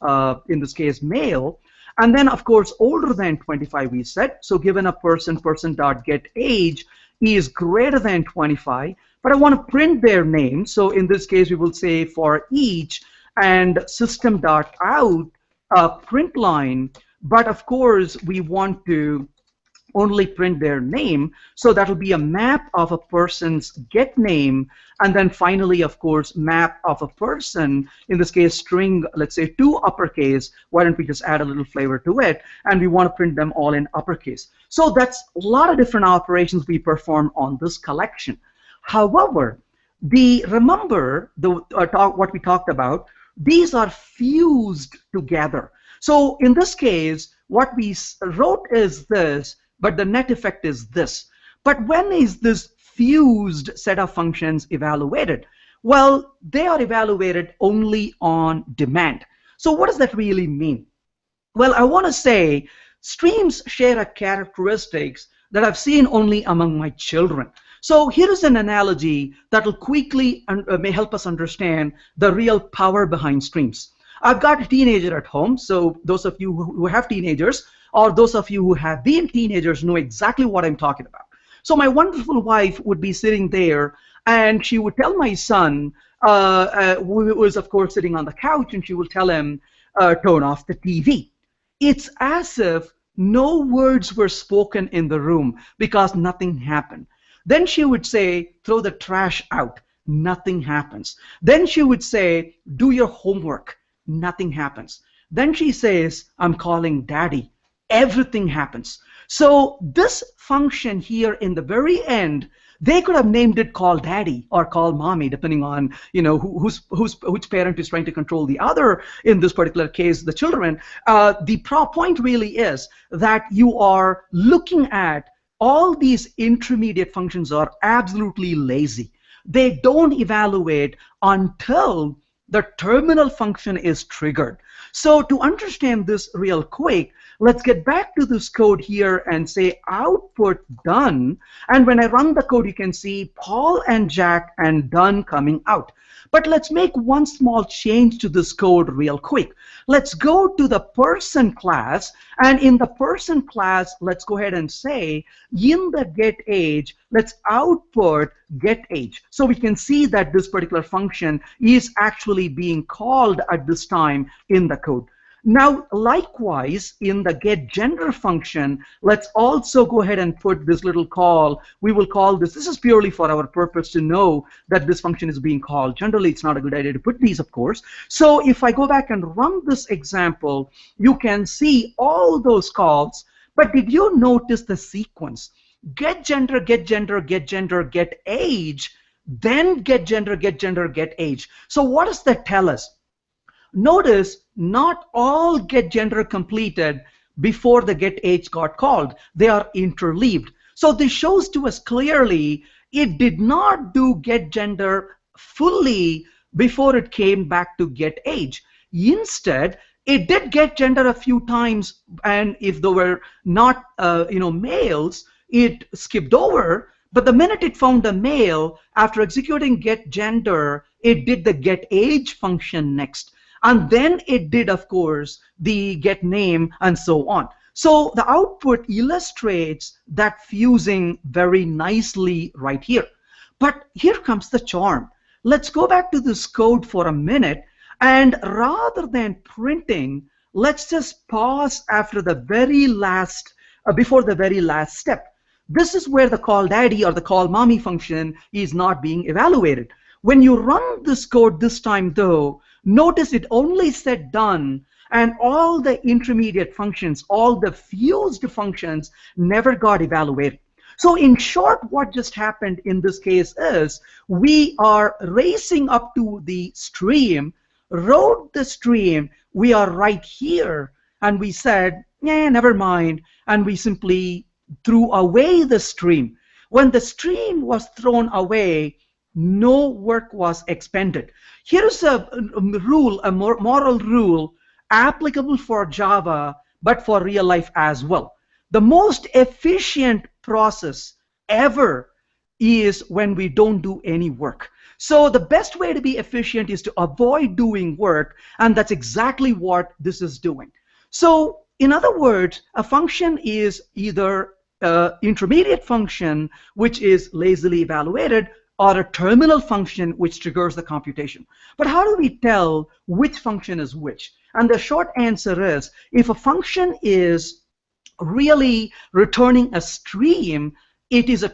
in this case, male, and then, of course, older than 25 we said, so given a person, person dot get age is greater than 25, but I want to print their name, so in this case, we will say for each, and system dot out, print line, but of course, we want to only print their name, so that will be a map of a person's get name, and then finally, of course, map of a person, in this case, string, let's say, to uppercase. Why don't we just add a little flavor to it, and we want to print them all in uppercase. So that's a lot of different operations we perform on this collection. However, remember what we talked about, these are fused together. So in this case, what we wrote is this, but the net effect is this. But when is this fused set of functions evaluated? Well, they are evaluated only on demand. So what does that really mean? Well, I want to say streams share a characteristics that I've seen only among my children. So here is an analogy that will quickly may help us understand the real power behind streams. I've got a teenager at home, so those of you who have teenagers, or those of you who have been teenagers, know exactly what I'm talking about. So my wonderful wife would be sitting there, and she would tell my son, who was, of course, sitting on the couch, and she will tell him, turn off the TV. It's as if no words were spoken in the room because nothing happened. Then she would say, throw the trash out. Nothing happens. Then she would say, do your homework. Nothing happens. Then she says, I'm calling daddy. Everything happens. So this function here in the very end, they could have named it call daddy or call mommy, depending on, you know, which parent is trying to control the other. In this particular case, the children. The point really is that you are looking at all these intermediate functions are absolutely lazy. They don't evaluate until the terminal function is triggered. So to understand this real quick, let's get back to this code here and say output done. And when I run the code, you can see Paul and Jack and done coming out. But let's make one small change to this code real quick. Let's go to the person class, and in the person class, let's go ahead and say in the get age, let's output get age. So we can see that this particular function is actually being called at this time in the code. Now, likewise, in the getGender function, let's also go ahead and put this little call. We will call this. This is purely for our purpose to know that this function is being called. Generally, it's not a good idea to put these, of course. So if I go back and run this example, you can see all those calls. But did you notice the sequence? GetGender, GetGender, GetGender, GetAge, then GetGender, GetGender, GetAge. So what does that tell us? Notice not all GetGender completed before the GetAge got called. They are interleaved. So this shows to us clearly it did not do GetGender fully before it came back to GetAge. Instead, it did GetGender a few times, and if there were not males, it skipped over. But the minute it found a male, after executing getGender, it did the getAge function next. And then it did, of course, the getName and so on. So the output illustrates that fusing very nicely right here. But here comes the charm. Let's go back to this code for a minute, and rather than printing, let's just pause after the very last, before the very last step. This is where the call daddy or the call mommy function is not being evaluated. When you run this code this time, though, notice it only said done, and all the intermediate functions, all the fused functions never got evaluated. So in short, what just happened in this case is we are racing up to the stream, wrote the stream, we are right here, and we said, yeah, never mind, and we simply threw away the stream. When the stream was thrown away, no work was expended. Here's a rule, a moral rule applicable for Java, but for real life as well. The most efficient process ever is when we don't do any work. So the best way to be efficient is to avoid doing work, and that's exactly what this is doing. So in other words, a function is either an intermediate function, which is lazily evaluated, or a terminal function which triggers the computation. But how do we tell which function is which? And the short answer is, if a function is really returning a stream, it is an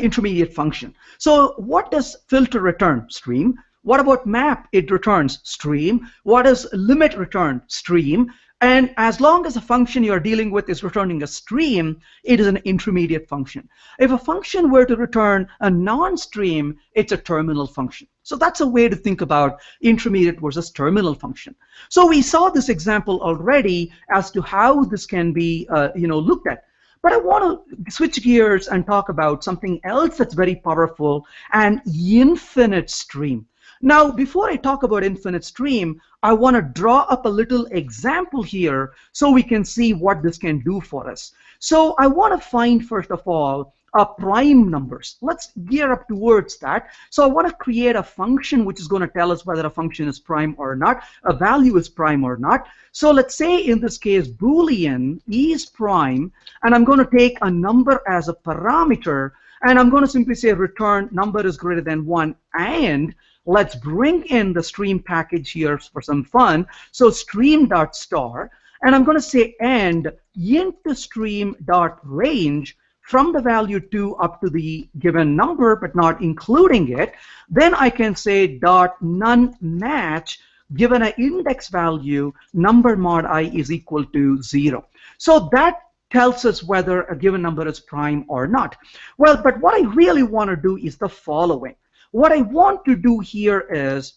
intermediate function. So what does filter return? Stream. What about map? It returns stream. What does limit return? Stream. And as long as the function you're dealing with is returning a stream, it is an intermediate function. If a function were to return a non-stream, it's a terminal function. So that's a way to think about intermediate versus terminal function. So we saw this example already as to how this can be looked at. But I want to switch gears and talk about something else that's very powerful, an infinite stream. Now, before I talk about infinite stream, I want to draw up a little example here so we can see what this can do for us. So I want to find, first of all, prime numbers. Let's gear up towards that. So I want to create a function which is going to tell us whether a function is prime or not, a value is prime or not. So let's say in this case Boolean is prime, and I'm going to take a number as a parameter, and I'm going to simply say return number is greater than 1, and let's bring in the stream package here for some fun. So stream.star, and I'm going to say and int the stream.range from the value 2 up to the given number, but not including it. Then I can say dot none match, given an index value, number mod I is equal to 0. So that tells us whether a given number is prime or not. Well, but what I really want to do is the following. What I want to do here is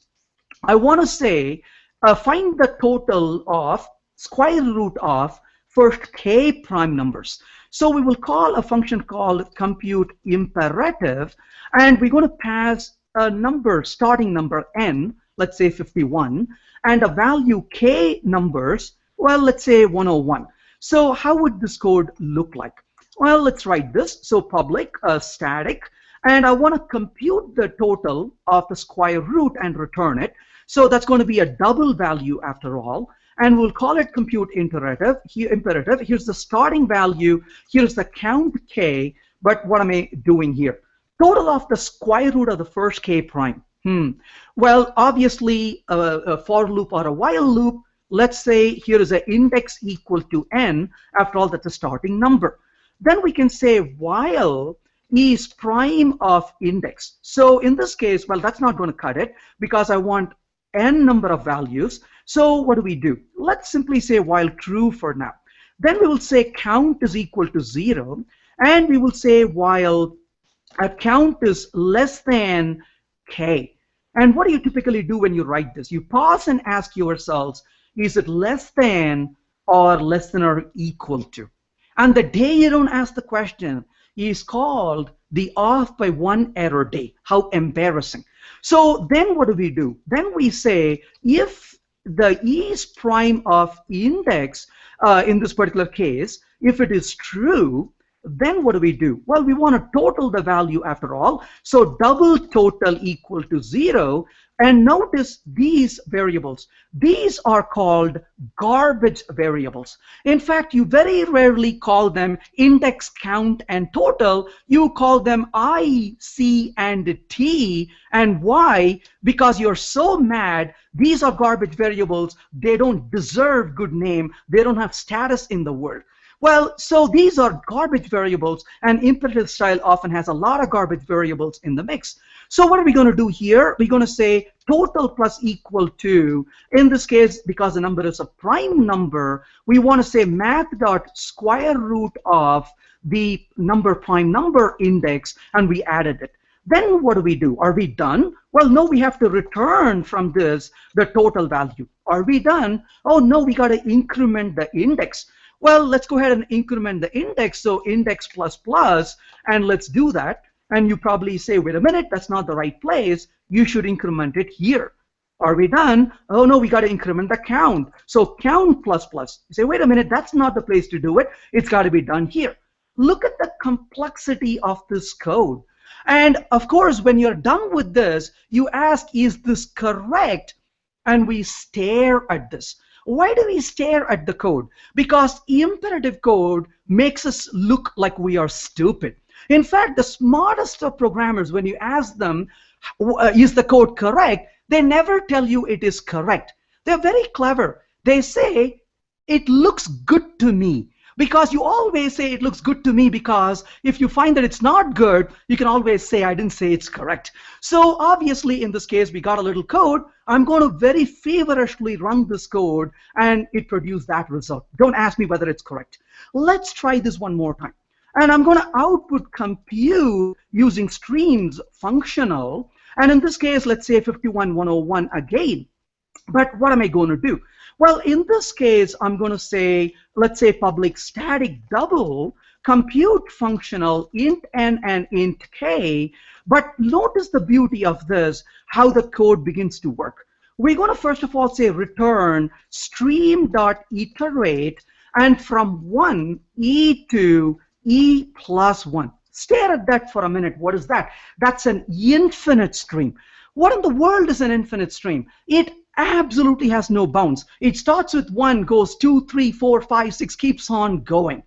I want to say find the total of square root of first k prime numbers. So we will call a function called compute imperative, and we're going to pass a number, starting number n, let's say 51, and a value k numbers, well, let's say 101. So how would this code look like? Well, let's write this. So public static, and I want to compute the total of the square root and return it. So that's going to be a double value after all. And we'll call it compute imperative. Here's the starting value. Here's the count k. But what am I doing here? Total of the square root of the first k prime. Well, obviously, a for loop or a while loop, let's say here is an index equal to n. After all, that's a starting number. Then we can say while is prime of index. So in this case, well, that's not going to cut it because I want n number of values. So what do? Let's simply say while true for now. Then we will say count is equal to 0, and we will say while count is less than k. And what do you typically do when you write this? You pause and ask yourselves, is it less than or equal to? And the day you don't ask the question is called the off by one error day. How embarrassing. So then what do? Then we say if the is prime of index, in this particular case, if it is true, then what do? Well, we want to total the value after all. So double total equal to 0. And notice these variables. These are called garbage variables. In fact, you very rarely call them index, count, and total. You call them I, C, and T. And why? Because you're so mad. These are garbage variables. They don't deserve good name. They don't have status in the world. Well, so these are garbage variables, and imperative style often has a lot of garbage variables in the mix. So what are we going to do here? We're going to say total plus equal to, in this case, because the number is a prime number, we want to say math dot square root of the number prime number index, and we added it. Then what do? Are we done? Well, no, we have to return from this the total value. Are we done? Oh, no, we got to increment the index. Well, let's go ahead and increment the index. So index plus plus, and let's do that. And you probably say, wait a minute, that's not the right place. You should increment it here. Are we done? Oh, no, we got to increment the count. So count plus plus. You say, wait a minute, that's not the place to do it. It's got to be done here. Look at the complexity of this code. And of course, when you're done with this, you ask, is this correct? And we stare at this. Why do we stare at the code? Because imperative code makes us look like we are stupid. In fact, the smartest of programmers, when you ask them, is the code correct, they never tell you it is correct. They're very clever. They say, it looks good to me. Because you always say it looks good to me, because if you find that it's not good, you can always say I didn't say it's correct. So obviously in this case we got a little code. I'm going to very feverishly run this code and it produced that result. Don't ask me whether it's correct. Let's try this one more time. And I'm going to output compute using streams functional. And in this case, let's say 51101 again. But what am I going to do? Well, in this case, I'm going to say, let's say public static double compute functional int n and int k. But notice the beauty of this, how the code begins to work. We're going to first of all say return stream.iterate, and from 1 e to e plus 1. Stare at that for a minute. What is that? That's an infinite stream. What in the world is an infinite stream? It absolutely has no bounds. It starts with 1, goes 2, 3, 4, 5, 6, keeps on going.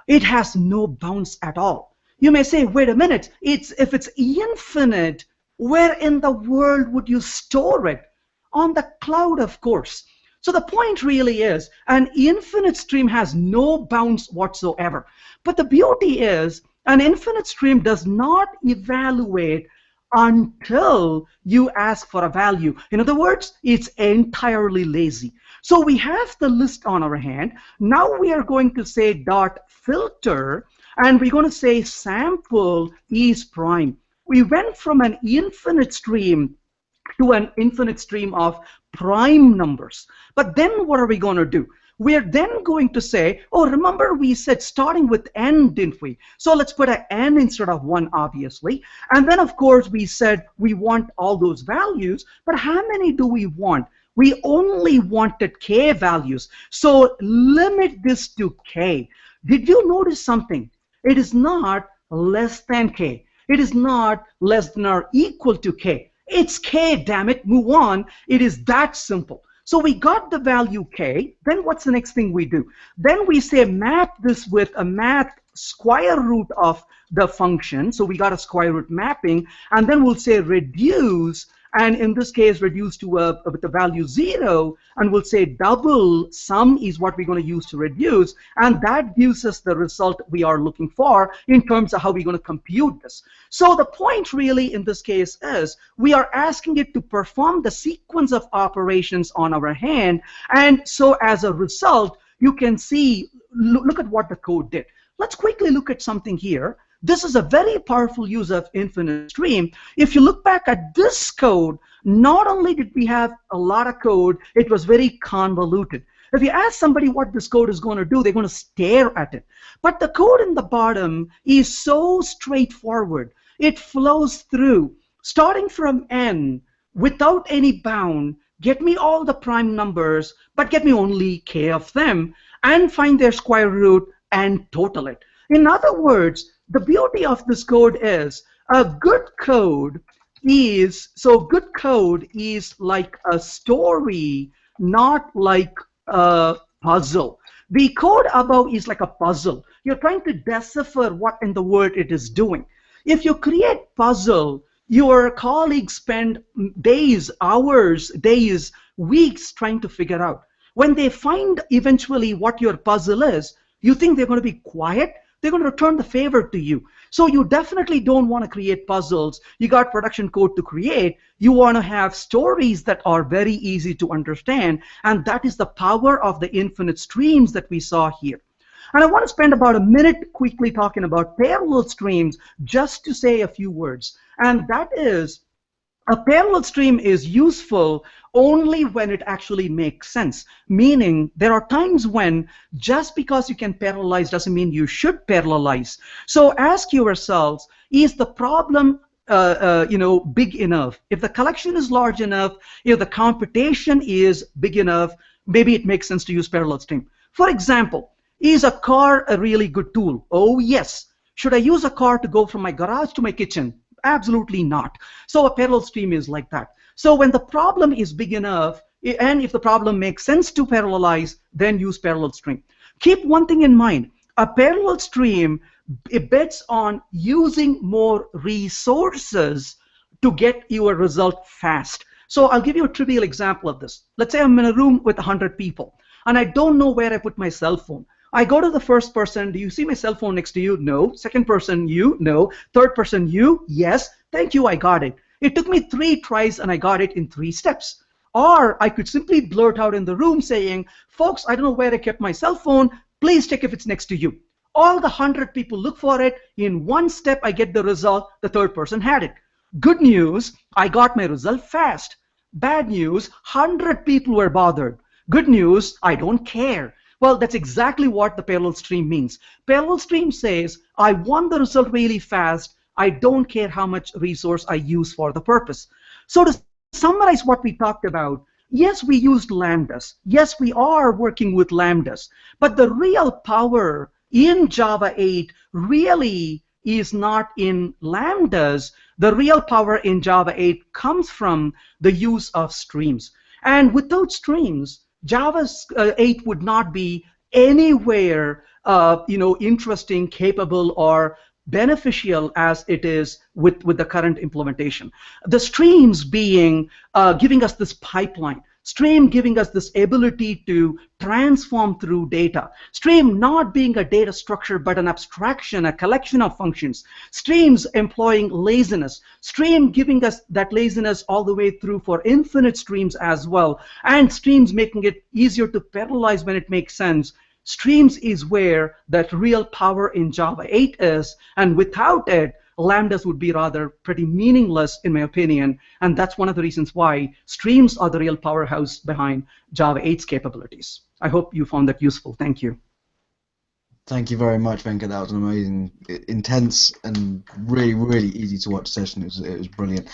It has no bounds at all. You may say, wait a minute, if it's infinite, where in the world would you store it? On the cloud, of course. So the point really is, an infinite stream has no bounds whatsoever. But the beauty is, an infinite stream does not evaluate until you ask for a value. In other words, it's entirely lazy. So we have the list on our hand. Now we are going to say dot filter, and we're going to say sample is prime. We went from an infinite stream to an infinite stream of prime numbers. But then what are we going to do? We're then going to say, oh, remember we said starting with n, didn't we? So let's put an n instead of 1, obviously. And then, of course, we said we want all those values. But how many do we want? We only wanted k values. So limit this to k. Did you notice something? It is not less than k. It is not less than or equal to k. It's k, damn it. Move on. It is that simple. So we got the value k. Then what's the next thing we do? Then we say map this with a math square root of the function. So we got a square root mapping. And then we'll say reduce. and in this case reduce to with the value 0, and we'll say double sum is what we're going to use to reduce, and that gives us the result we are looking for in terms of how we're going to compute this. So the point really in this case is we are asking it to perform the sequence of operations on our hand, and so as a result you can see, look at what the code did. Let's quickly look at something here. This is a very powerful use of infinite stream. If you look back at this code, not only did we have a lot of code, it was very convoluted. If you ask somebody what this code is going to do, they're going to stare at it. But the code in the bottom is so straightforward. It flows through, starting from n, without any bound, get me all the prime numbers, but get me only k of them, and find their square root and total it. In other words, the beauty of this code is good code is like a story, not like a puzzle. The code above is like a puzzle. You're trying to decipher what in the world it is doing. If you create puzzle, your colleagues spend days, hours, days, weeks trying to figure out. When they find eventually what your puzzle is, you think they're going to be quiet? They're going to return the favor to you. So you definitely don't want to create puzzles. You got production code to create. You want to have stories that are very easy to understand, and that is the power of the infinite streams that we saw here. And I want to spend about a minute quickly talking about parallel streams just to say a few words. And that is, a parallel stream is useful only when it actually makes sense. Meaning, there are times when just because you can parallelize doesn't mean you should parallelize. So ask yourselves, is the problem big enough? If the collection is large enough, if the computation is big enough, maybe it makes sense to use parallel stream. For example, is a car a really good tool? Oh yes. Should I use a car to go from my garage to my kitchen? Absolutely not. So a parallel stream is like that. So when the problem is big enough, and if the problem makes sense to parallelize, then use parallel stream. Keep one thing in mind. A parallel stream, it bets on using more resources to get your result fast. So I'll give you a trivial example of this. Let's say I'm in a room with 100 people, and I don't know where I put my cell phone. I go to the first person, do you see my cell phone next to you? No. Second person, you? No. Third person, you? Yes. Thank you, I got it. It took me 3 tries and I got it in 3 steps. Or I could simply blurt out in the room saying, folks, I don't know where I kept my cell phone. Please check if it's next to you. All the 100 people look for it. In 1 step, I get the result. The third person had it. Good news, I got my result fast. Bad news, 100 people were bothered. Good news, I don't care. Well, that's exactly what the parallel stream means. Parallel stream says, I want the result really fast. I don't care how much resource I use for the purpose. So to summarize what we talked about, yes, we used lambdas. Yes, we are working with lambdas. But the real power in Java 8 really is not in lambdas. The real power in Java 8 comes from the use of streams. And without streams, Java 8 would not be anywhere interesting, capable, or beneficial as it is with the current implementation. The streams being giving us this pipeline, stream giving us this ability to transform through data, stream not being a data structure but an abstraction, a collection of functions, streams employing laziness, stream giving us that laziness all the way through for infinite streams as well, and streams making it easier to parallelize when it makes sense. Streams is where that real power in Java 8 is, and without it, lambdas would be rather pretty meaningless in my opinion, and that's one of the reasons why streams are the real powerhouse behind Java 8's capabilities. I hope you found that useful. Thank you. Thank you very much, Venkat. That was an amazing, intense, and really, really easy to watch session. It was brilliant.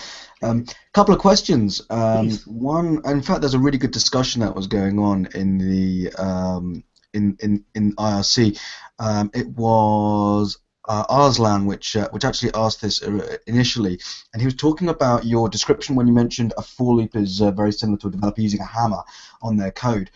Couple of questions. One, in fact, there's a really good discussion that was going on in the in IRC. It was Arslan, which actually asked this initially, and he was talking about your description when you mentioned a for loop is very similar to a developer using a hammer on their code.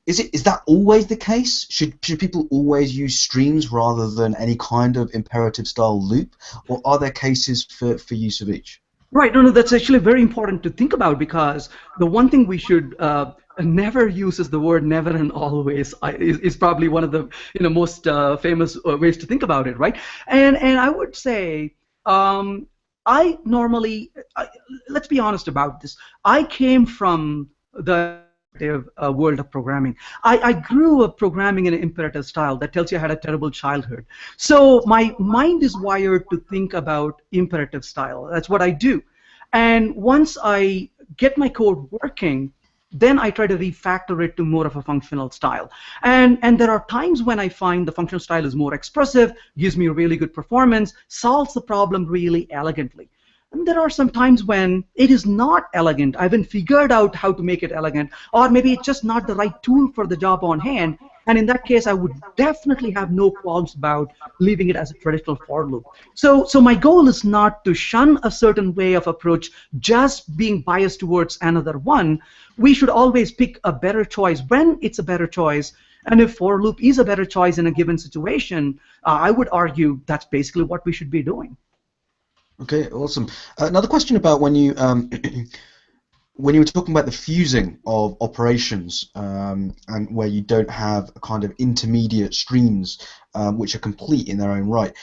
Is that always the case? Should people always use streams rather than any kind of imperative style loop, or are there cases for use of each? Right. No, no, that's actually very important to think about, because the one thing we should never use is the word never and always. Is probably one of the most famous ways to think about it, right? And I would say I normally let's be honest about this. I came from the world of programming. I grew up programming in an imperative style. That tells you I had a terrible childhood. So my mind is wired to think about imperative style. That's what I do. And once I get my code working, then I try to refactor it to more of a functional style. And there are times when I find the functional style is more expressive, gives me really good performance, solves the problem really elegantly. And there are some times when it is not elegant. I haven't figured out how to make it elegant, or maybe it's just not the right tool for the job on hand. And in that case, I would definitely have no qualms about leaving it as a traditional for loop. So my goal is not to shun a certain way of approach, just being biased towards another one. We should always pick a better choice when it's a better choice. And if for loop is a better choice in a given situation, I would argue that's basically what we should be doing. Okay, awesome. Another question about when you when you were talking about the fusing of operations and where you don't have a kind of intermediate streams which are complete in their own right.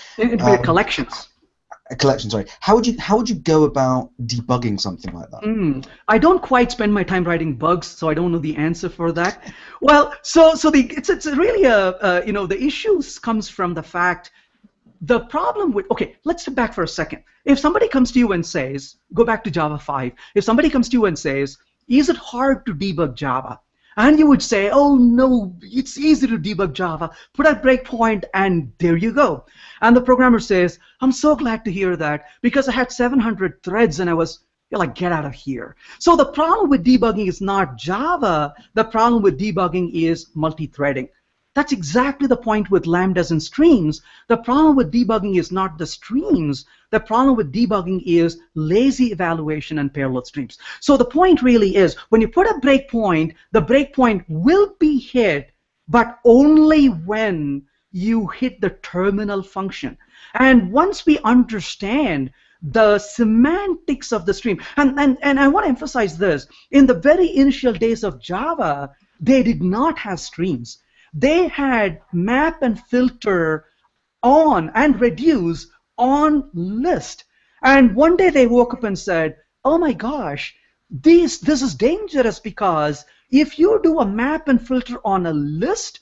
Collections. A collection, sorry. How would you go about debugging something like that? I don't quite spend my time writing bugs, so I don't know the answer for that. Well, it's really the issues comes from the fact. The problem with, okay, let's step back for a second. If somebody comes to you and says, go back to Java 5, if somebody comes to you and says, is it hard to debug Java? And you would say, oh no, it's easy to debug Java. Put a breakpoint and there you go. And the programmer says, I'm so glad to hear that because I had 700 threads and you're like, get out of here. So the problem with debugging is not Java. The problem with debugging is multi-threading. That's exactly the point with lambdas and streams. The problem with debugging is not the streams. The problem with debugging is lazy evaluation and parallel streams. So the point really is, when you put a breakpoint, the breakpoint will be hit, but only when you hit the terminal function. And once we understand the semantics of the stream, and I want to emphasize this, in the very initial days of Java, they did not have streams. They had map and filter on and reduce on list. And one day they woke up and said, oh my gosh, this is dangerous, because if you do a map and filter on a list,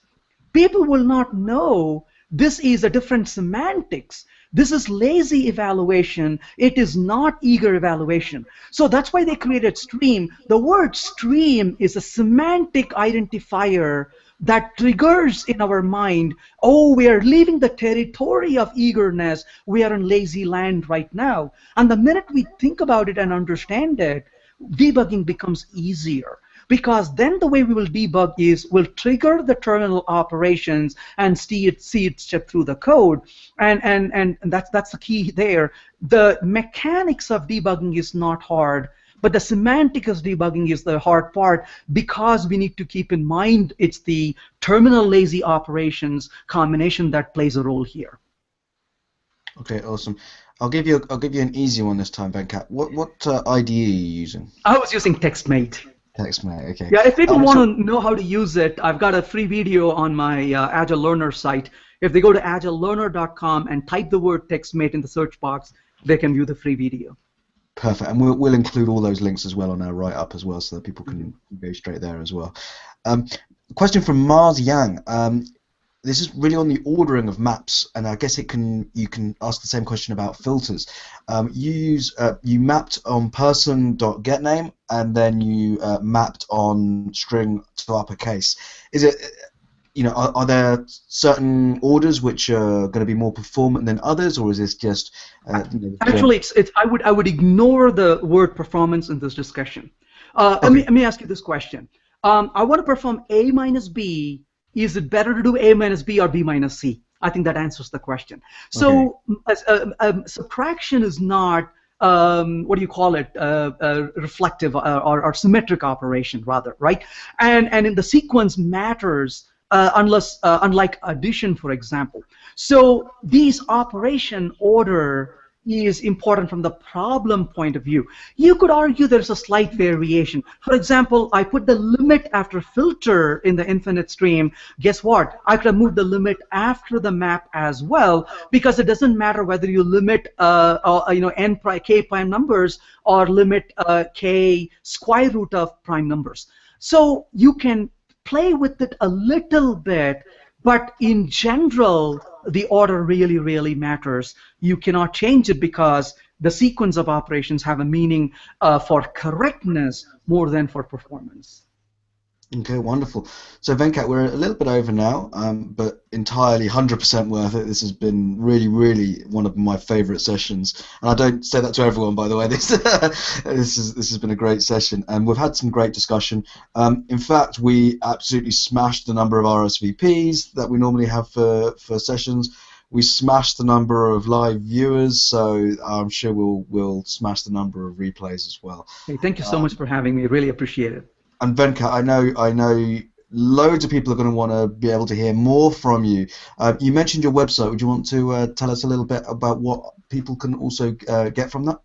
people will not know this is a different semantics. This is lazy evaluation. It is not eager evaluation. So that's why they created stream. The word stream is a semantic identifier that triggers in our mind, oh, we are leaving the territory of eagerness. We are in lazy land right now. And the minute we think about it and understand it, debugging becomes easier. Because then the way we will debug is we'll trigger the terminal operations and see it step through the code, and that's the key there. The mechanics of debugging is not hard, but the semantics of debugging is the hard part, because we need to keep in mind it's the terminal lazy operations combination that plays a role here. Okay, awesome. I'll give you an easy one this time, Venkat. What IDE are you using? I was using TextMate. TextMate, okay. Yeah, if people want to know how to use it, I've got a free video on my Agile Learner site. If they go to agilelearner.com and type the word TextMate in the search box, they can view the free video. Perfect, and we'll include all those links as well on our write-up as well, so that people can go straight there as well. Question from Mars Yang. This is really on the ordering of maps, and I guess you can ask the same question about filters. You mapped on person.getName, and then you mapped on string to uppercase. Is it, are there certain orders which are going to be more performant than others, or is this just? Actually, I would ignore the word performance in this discussion. Okay. Let me ask you this question. I want to perform A minus B. Is it better to do A minus B or B minus C? I think that answers the question. So subtraction is not, what do you call it, reflective or symmetric operation, rather, right? And in the sequence matters, unlike addition, for example. So these operation order is important from the problem point of view. You could argue there's a slight variation. For example, I put the limit after filter in the infinite stream. Guess what? I could have moved the limit after the map as well, because it doesn't matter whether you limit k prime numbers or limit k square root of prime numbers. So you can play with it a little bit, but in general, the order really, really matters. You cannot change it because the sequence of operations have a meaning for correctness more than for performance. Okay, wonderful. So Venkat, we're a little bit over now, but entirely 100% worth it. This has been really, really one of my favorite sessions, and I don't say that to everyone, by the way. This has been a great session, and we've had some great discussion. In fact, we absolutely smashed the number of RSVPs that we normally have for sessions. We smashed the number of live viewers, so I'm sure we'll smash the number of replays as well. Hey, thank you so much for having me. Really appreciate it. And Venkat, I know loads of people are going to want to be able to hear more from you. You mentioned your website. Would you want to tell us a little bit about what people can also get from that?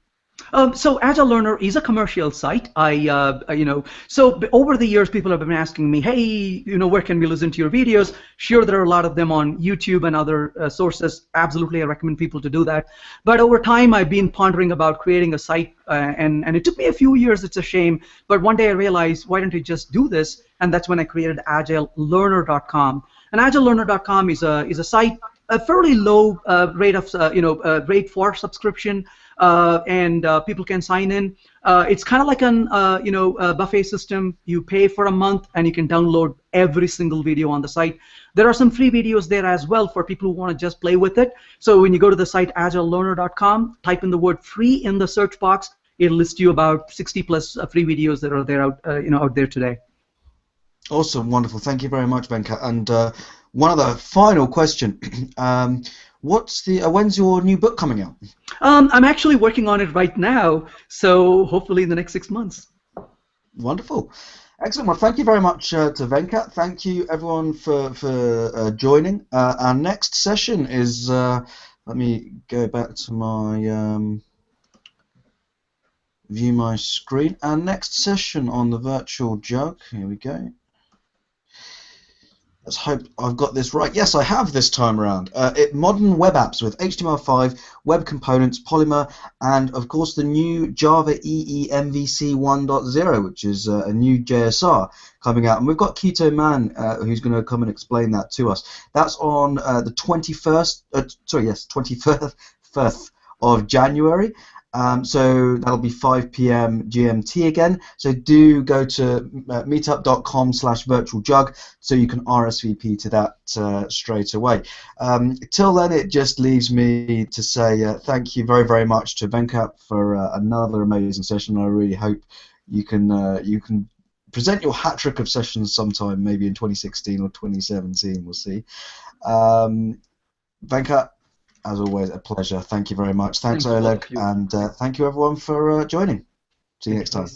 So Agile Learner is a commercial site. So over the years, people have been asking me, hey, where can we listen to your videos? Sure, there are a lot of them on YouTube and other sources. Absolutely, I recommend people to do that. But over time, I've been pondering about creating a site, and it took me a few years. It's a shame. But one day I realized, why don't I just do this? And that's when I created AgileLearner.com. And AgileLearner.com is a site, a fairly low rate for subscription. And people can sign in. It's kind of like a buffet system. You pay for a month, and you can download every single video on the site. There are some free videos there as well for people who want to just play with it. So when you go to the site agilelearner.com, type in the word "free" in the search box. It'll list you about 60 plus free videos that are there out there today. Awesome, wonderful. Thank you very much, Venkat. And one other final question. When's your new book coming out? I'm actually working on it right now, so hopefully in the next 6 months. Wonderful. Excellent. Well, thank you very much to Venkat. Thank you, everyone, for joining. Our next session is, let me go back to my, view my screen. Our next session on the virtual jug, here we go. Let's hope I've got this right. Yes, I have this time around. Modern web apps with HTML5, web components, Polymer, and of course the new Java EE MVC 1.0, which is a new JSR coming out. And we've got Keto Man who's going to come and explain that to us. That's on the 21st of January. So that'll be 5 p.m. GMT again. So do go to meetup.com/virtualjug so you can RSVP to that straight away. Till then, it just leaves me to say thank you very, very much to Venkat for another amazing session. I really hope you can present your hat trick of sessions sometime, maybe in 2016 or 2017. We'll see. Venkat, as always, a pleasure. Thank you very much. Thanks Oleg, and thank you everyone for joining. See you next time.